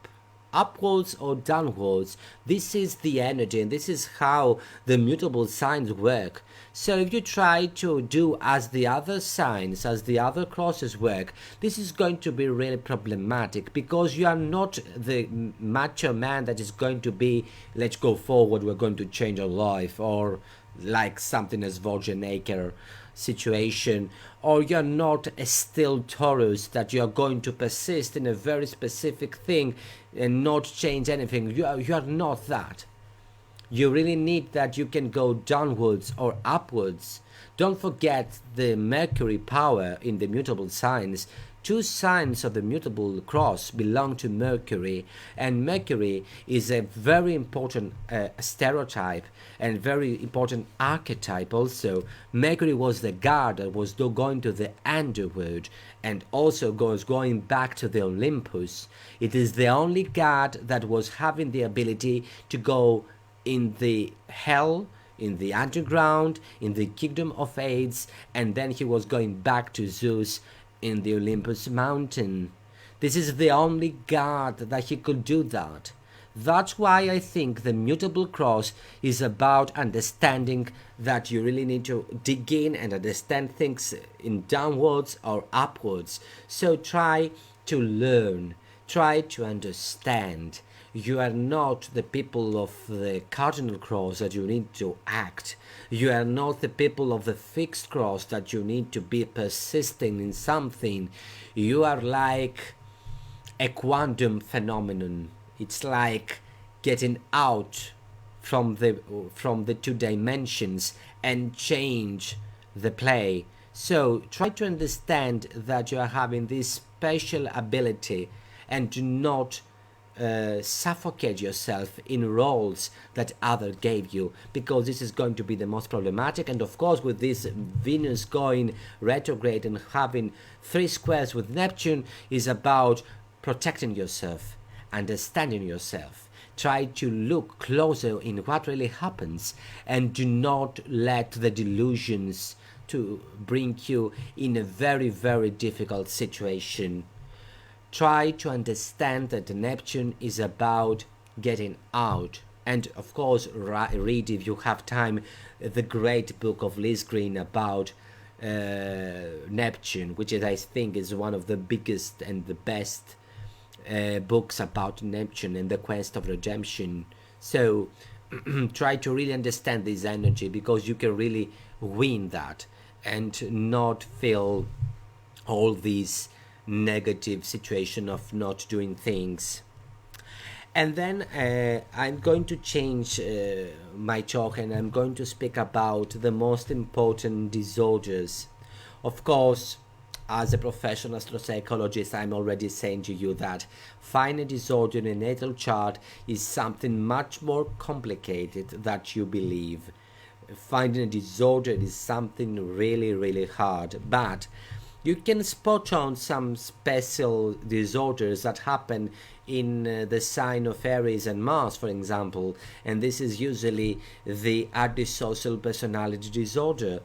Upwards or downwards. This is the energy, and this is how the mutable signs work. So if you try to do as the other signs, as the other crosses work, this is going to be really problematic, because you are not the macho man that is going to be, let's go forward, we're going to change our life, or like something as Voyager situation, or you're not a still Taurus that you're going to persist in a very specific thing and not change anything. You are not that. You really need that you can go downwards or upwards. Don't forget the Mercury power in the mutable signs. Two signs of the mutable cross belong to Mercury, and Mercury is a very important stereotype and very important archetype also. Mercury was the god that was going to the underworld and also going back to the Olympus. It is the only god that was having the ability to go in the hell, in the underground, in the kingdom of Hades, and then he was going back to Zeus in the Olympus mountain. This is the only god that he could do that. That's why I think the mutable cross is about understanding that you really need to dig in and understand things in downwards or upwards. So try to learn, try to understand. You are not the people of the cardinal cross that you need to act. You are not the people of the fixed cross that you need to be persisting in something. You are like a quantum phenomenon. It's like getting out from the two dimensions and change the play. So try to understand that you are having this special ability, and do not suffocate yourself in roles that other gave you, because this is going to be the most problematic. And of course, with this Venus going retrograde and having 3 squares with Neptune, is about protecting yourself, understanding yourself. Try to look closer in what really happens, and do not let the delusions to bring you in a very, very difficult situation. Try to understand that the Neptune is about getting out. And of course, read, if you have time, the great book of Liz Green about Neptune, which is, I think, is one of the biggest and the best books about Neptune and the quest of redemption. So try to really understand this energy, because you can really win that. and not feel all these negative situation of not doing things. And then I'm going to change my talk, and I'm going to speak about the most important disorders. Of course, as a professional astropsychologist, I'm already saying to you that finding a disorder in a natal chart is something much more complicated than you believe. Finding a disorder is something really, really hard, but you can spot on some special disorders that happen in the sign of Aries and Mars, for example, and this is usually the antisocial personality disorder.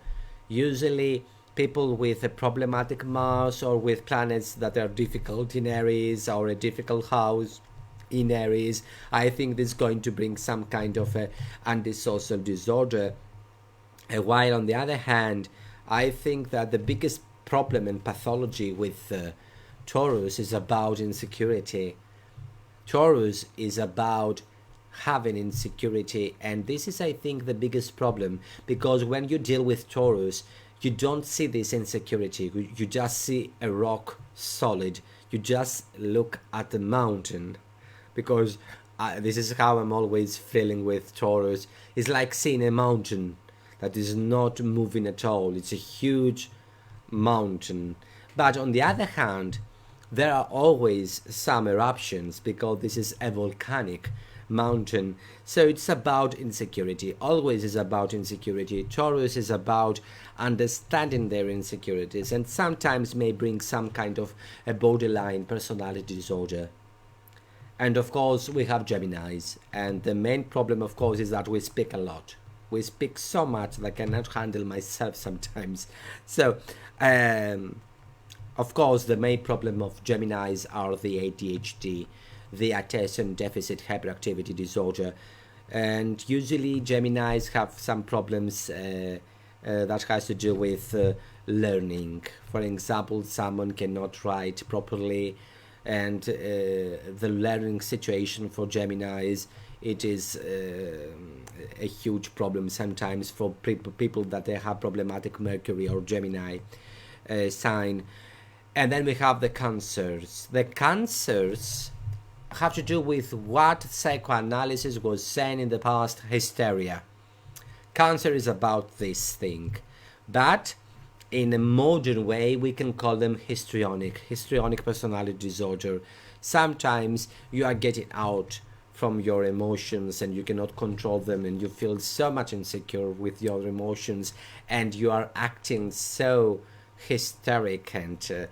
Usually, people with a problematic Mars or with planets that are difficult in Aries or a difficult house in Aries, I think this is going to bring some kind of a antisocial disorder. While on the other hand, I think that the biggest problem and pathology with Taurus is about insecurity. Taurus is about having insecurity, and this is, I think, the biggest problem, because when you deal with Taurus, you don't see this insecurity. You just see a rock solid. You just look at the mountain, because this is how I'm always feeling with Taurus. It's like seeing a mountain that is not moving at all. It's a huge mountain. But on the other hand, there are always some eruptions, because this is a volcanic mountain. So it's about insecurity. Always is about insecurity. Taurus is about understanding their insecurities, and sometimes may bring some kind of a borderline personality disorder. And of course, we have Geminis, and the main problem, of course, is that we speak a lot. We speak so much that I cannot handle myself sometimes. So, of course, the main problem of Geminis are the ADHD, the attention deficit hyperactivity disorder, and usually Geminis have some problems that has to do with learning. For example, someone cannot write properly, and the learning situation for Geminis, it is a huge problem sometimes for people that they have problematic Mercury or Gemini sign. And then we have the Cancers. The Cancers have to do with what psychoanalysis was saying in the past, hysteria. Cancer is about this thing, but in a modern way we can call them histrionic personality disorder. Sometimes you are getting out from your emotions and you cannot control them, and you feel so much insecure with your emotions, and you are acting so hysteric. And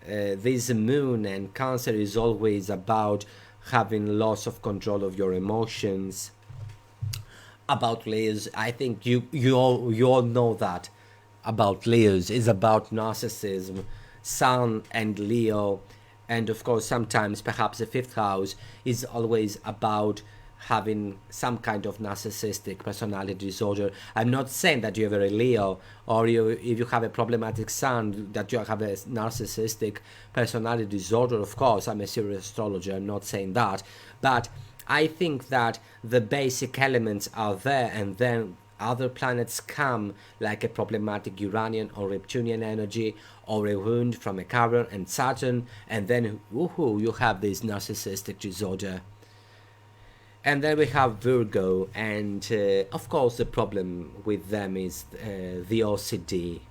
this moon and Cancer is always about having loss of control of your emotions. About Leos, I think you all know that about Leos is about narcissism, Sun and Leo, and of course sometimes perhaps the fifth house is always about having some kind of narcissistic personality disorder. I'm not saying that you're a Leo, or if you have a problematic Sun, that you have a narcissistic personality disorder. Of course, I'm a serious astrologer, I'm not saying that, but I think that the basic elements are there, and then other planets come, like a problematic Uranian or Neptunian energy, or a wound from a Chiron and Saturn, and then woohoo, you have this narcissistic disorder. And then we have Virgo, and of course the problem with them is the OCD.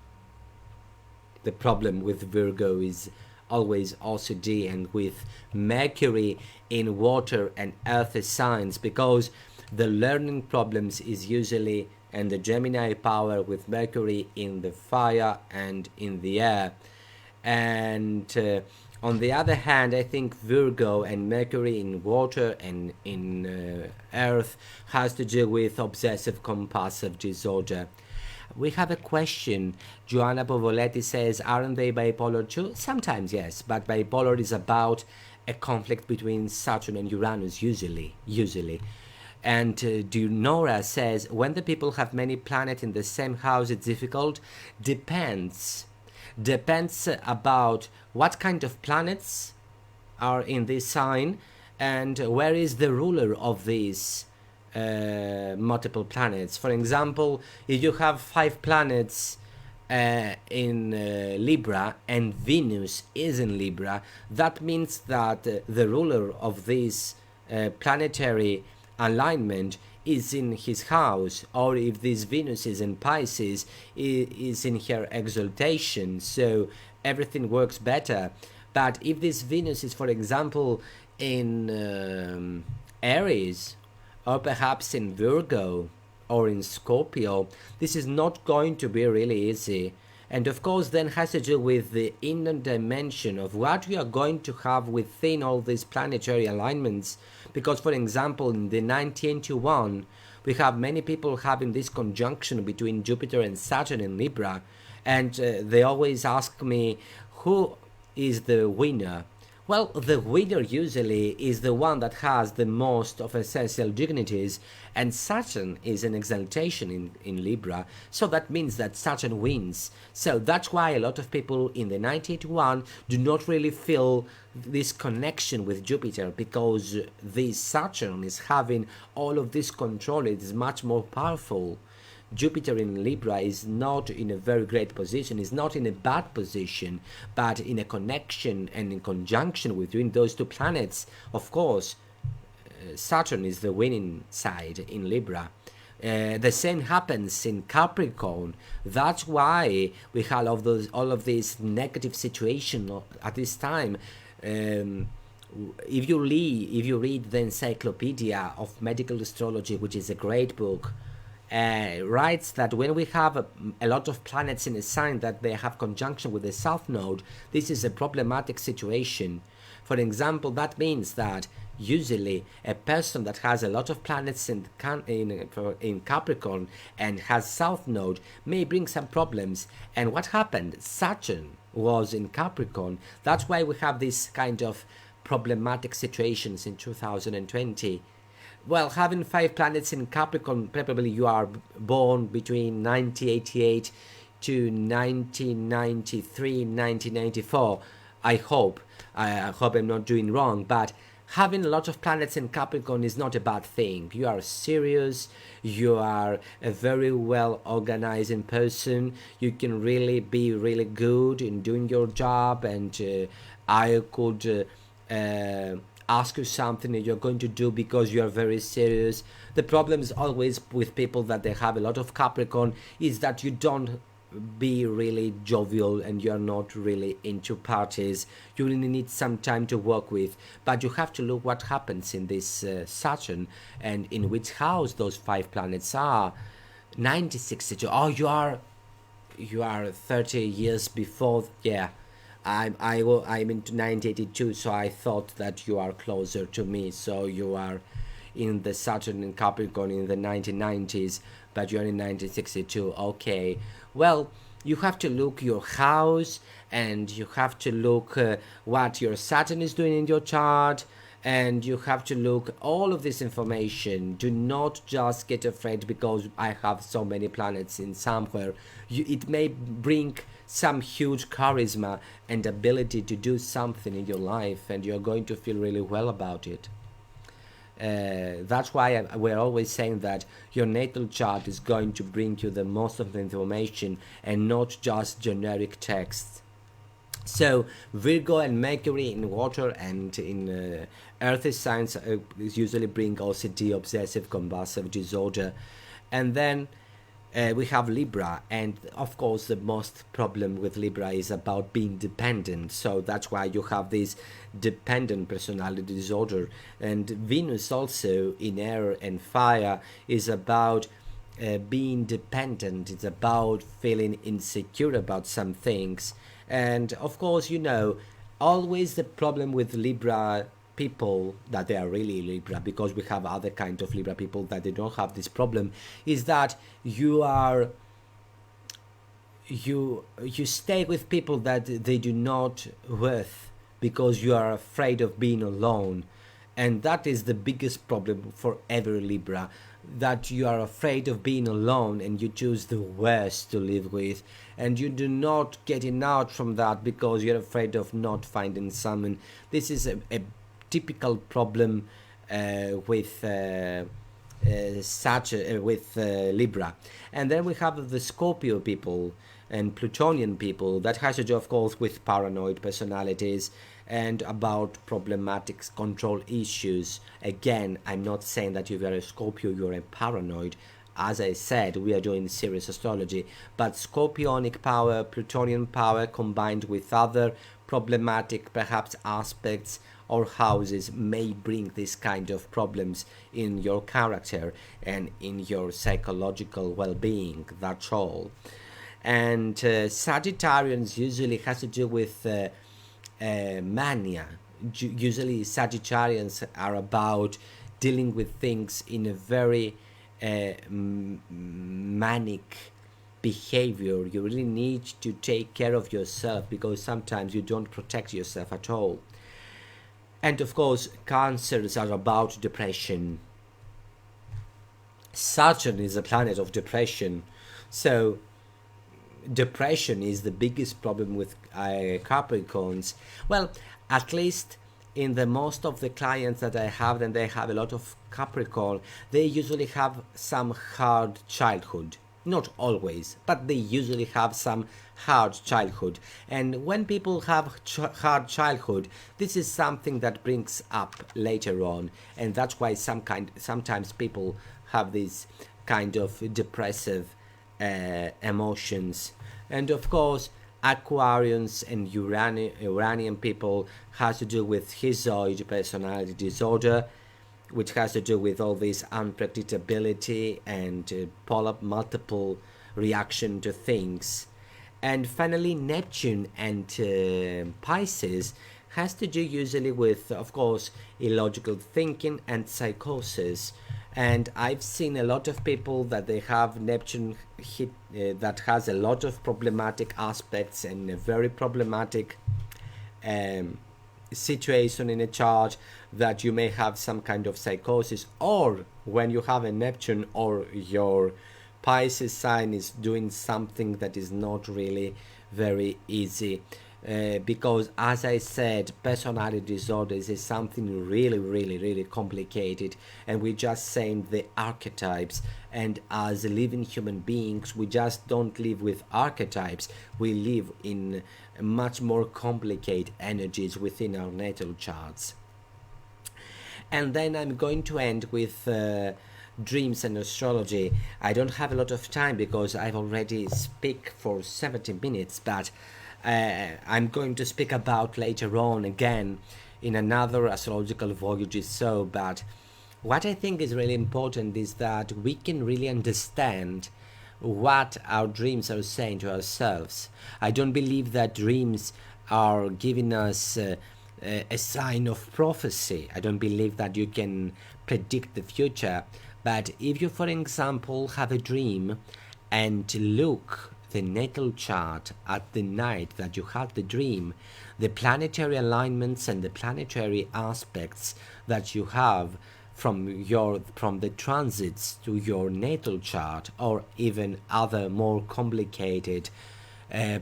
The problem with Virgo is always OCD, and with Mercury in water and earth signs, because the learning problems is usually, and the Gemini power with Mercury in the fire and in the air. And on the other hand, I think Virgo and Mercury in water and in earth has to do with obsessive compulsive disorder. We have a question. Joanna Povoletti says, aren't they bipolar too? Sometimes yes, but bipolar is about a conflict between Saturn and Uranus usually. And Dunora says, when the people have many planets in the same house, it's difficult. Depends about what kind of planets are in this sign, and where is the ruler of these multiple planets. For example, if you have 5 planets in Libra and Venus is in Libra, that means that the ruler of this planetary alignment is in his house, or if this Venus is in Pisces, is in her exaltation, so everything works better. But if this Venus is, for example, in Aries, or perhaps in Virgo, or in Scorpio, this is not going to be really easy. And of course then has to do with the inner dimension of what we are going to have within all these planetary alignments. Because for example in the 1981 we have many people having this conjunction between Jupiter and Saturn in Libra, and they always ask me who is the winner. Well, the winner usually is the one that has the most of essential dignities, and Saturn is an exaltation in Libra, so that means that Saturn wins. So that's why a lot of people in the 1981 do not really feel this connection with Jupiter, because this Saturn is having all of this control, it is much more powerful. Jupiter in Libra is not in a very great position, is not in a bad position, but in a connection and in conjunction between those two planets. Of course, Saturn is the winning side in Libra. The same happens in Capricorn. That's why we have all of this negative situation at this time. If you read the Encyclopedia of Medical Astrology, which is a great book, writes that when we have a lot of planets in a sign that they have conjunction with the South Node, this is a problematic situation. For example, that means that usually a person that has a lot of planets in Capricorn and has South Node may bring some problems. And what happened? Saturn was in Capricorn. That's why we have this kind of problematic situations in 2020. Well, having 5 planets in Capricorn, probably you are born between 1988 to 1993, 1994. I hope I'm not doing wrong, but having a lot of planets in Capricorn is not a bad thing. You are serious, you are a very well organizing person, you can really be really good in doing your job, and I could ask you something that you're going to do because you are very serious. The problem is always with people that they have a lot of Capricorn is that you don't be really jovial and you're not really into parties. You really need some time to work with, but you have to look what happens in this Saturn and in which house those 5 planets are. 1962. Oh, you are 30 years before. Yeah, I'm into 1982, so I thought that you are closer to me. So you are in the Saturn in Capricorn in the 1990s, but you're in 1962. Okay, well, you have to look your house, and you have to look what your Saturn is doing in your chart, and you have to look all of this information. Do not just get afraid because I have so many planets in somewhere. It may bring some huge charisma and ability to do something in your life, and you're going to feel really well about it. That's why we're always saying that your natal chart is going to bring you the most of the information and not just generic texts. So Virgo and Mercury in water and in earthy signs usually bring OCD, obsessive compulsive disorder. And then we have Libra, and of course the most problem with Libra is about being dependent, so that's why you have this dependent personality disorder. And Venus also in air and fire is about being dependent. It's about feeling insecure about some things. And of course, always the problem with Libra people, that they are really Libra, because we have other kind of Libra people that they don't have this problem, is that you stay with people that they do not worth because you are afraid of being alone. And that is the biggest problem for every Libra, that you are afraid of being alone and you choose the worst to live with, and you do not getting out from that because you're afraid of not finding someone. This is a typical problem with Libra. And then we have the Scorpio people and Plutonian people. That has to do, of course, with paranoid personalities and about problematic control issues. Again, I'm not saying that if you're a Scorpio, you're a paranoid. As I said, we are doing serious astrology, but Scorpionic power, Plutonian power combined with other problematic, perhaps, aspects or houses may bring this kind of problems in your character and in your psychological well-being. That's all. And Sagittarians usually has to do with mania. Usually Sagittarians are about dealing with things in a very manic behavior. You really need to take care of yourself because sometimes you don't protect yourself at all. And of course, Cancers are about depression. Saturn is a planet of depression, so depression is the biggest problem with Capricorns. Well, at least in the most of the clients that I have, and they have a lot of Capricorn, they usually have some hard childhood. Not always, but they usually have some hard childhood. And when people have hard childhood, this is something that brings up later on, and that's why sometimes people have these kind of depressive emotions. And of course, Aquarians and Uranian people has to do with schizoid personality disorder, which has to do with all this unpredictability and multiple reaction to things. And finally, Neptune and Pisces has to do usually with, of course, illogical thinking and psychosis. And I've seen a lot of people that they have Neptune hit that has a lot of problematic aspects and a very problematic situation in a chart, that you may have some kind of psychosis, or when you have a Neptune or your Pisces sign is doing something that is not really very easy. Because as I said, personality disorders is something really complicated, and we're just saying the archetypes, and as living human beings we just don't live with archetypes, we live in much more complicated energies within our natal charts. And then I'm going to end with dreams and astrology. I don't have a lot of time because I've already speak for 70 minutes, but I'm going to speak about later on again in another Astrological Voyages show. But what I think is really important is that we can really understand what our dreams are saying to ourselves. I don't believe that dreams are giving us a sign of prophecy. I don't believe that you can predict the future. But if you, for example, have a dream and look the natal chart at the night that you had the dream, the planetary alignments and the planetary aspects that you have from the transits to your natal chart, or even other more complicated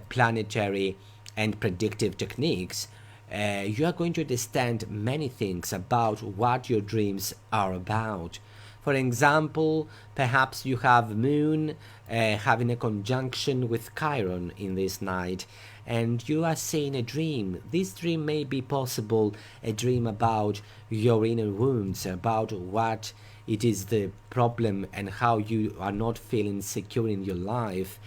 planetary and predictive techniques, you are going to understand many things about what your dreams are about. For example, perhaps you have Moon having a conjunction with Chiron in this night, and you are seeing a dream. This dream may be possible a dream about your inner wounds, about what it is the problem and how you are not feeling secure in your life.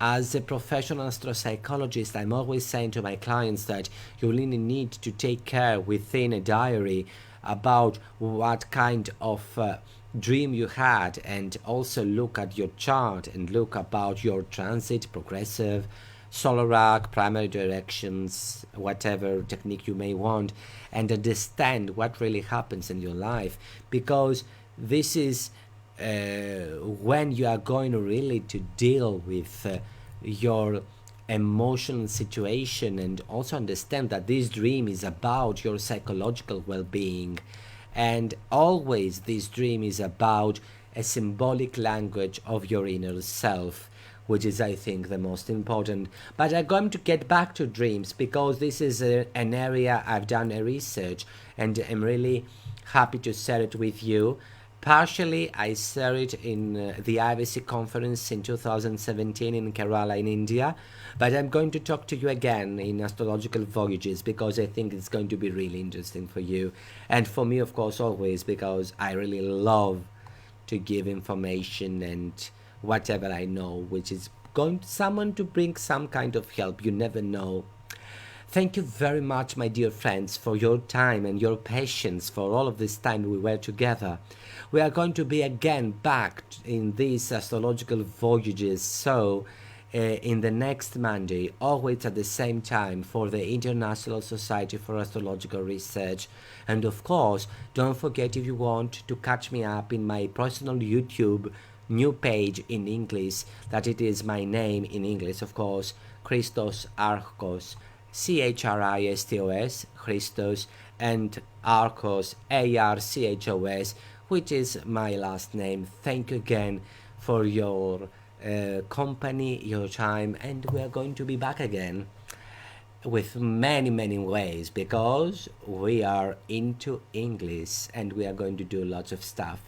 As a professional astropsychologist, I'm always saying to my clients that you really need to take care within a diary about what kind of dream you had, and also look at your chart and look about your transit, progressive, solar arc, primary directions, whatever technique you may want, and understand what really happens in your life, because this is when you are going really to deal with your emotional situation, and also understand that this dream is about your psychological well-being. And always this dream is about a symbolic language of your inner self, which is, I think, the most important. But I'm going to get back to dreams because this is an area I've done a research, and I'm really happy to share it with you. Partially, I saw it in the IVC conference in 2017 in Kerala in India, but I'm going to talk to you again in Astrological Voyages because I think it's going to be really interesting for you and for me, of course, always, because I really love to give information and whatever I know, which is going to someone to bring some kind of help. You never know. Thank you very much, my dear friends, for your time and your patience for all of this time we were together. We are going to be again back in these astrological voyages, so in the next Monday, always at the same time, for the International Society for Astrological Research. And of course, don't forget, if you want to catch me up in my personal YouTube new page in English, that it is my name in English, of course, Christos Archos, Christos, Christos, and Archos, Archos, which is my last name. Thank you again for your company, your time, and we are going to be back again with many ways, because we are into English and we are going to do lots of stuff.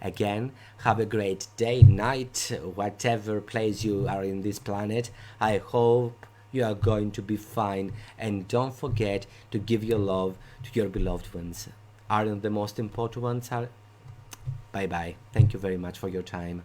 Again, have a great day, night, whatever place you are in this planet. I hope you are going to be fine, and don't forget to give your love to your beloved ones. Aren't the most important ones? Bye bye. Thank you very much for your time.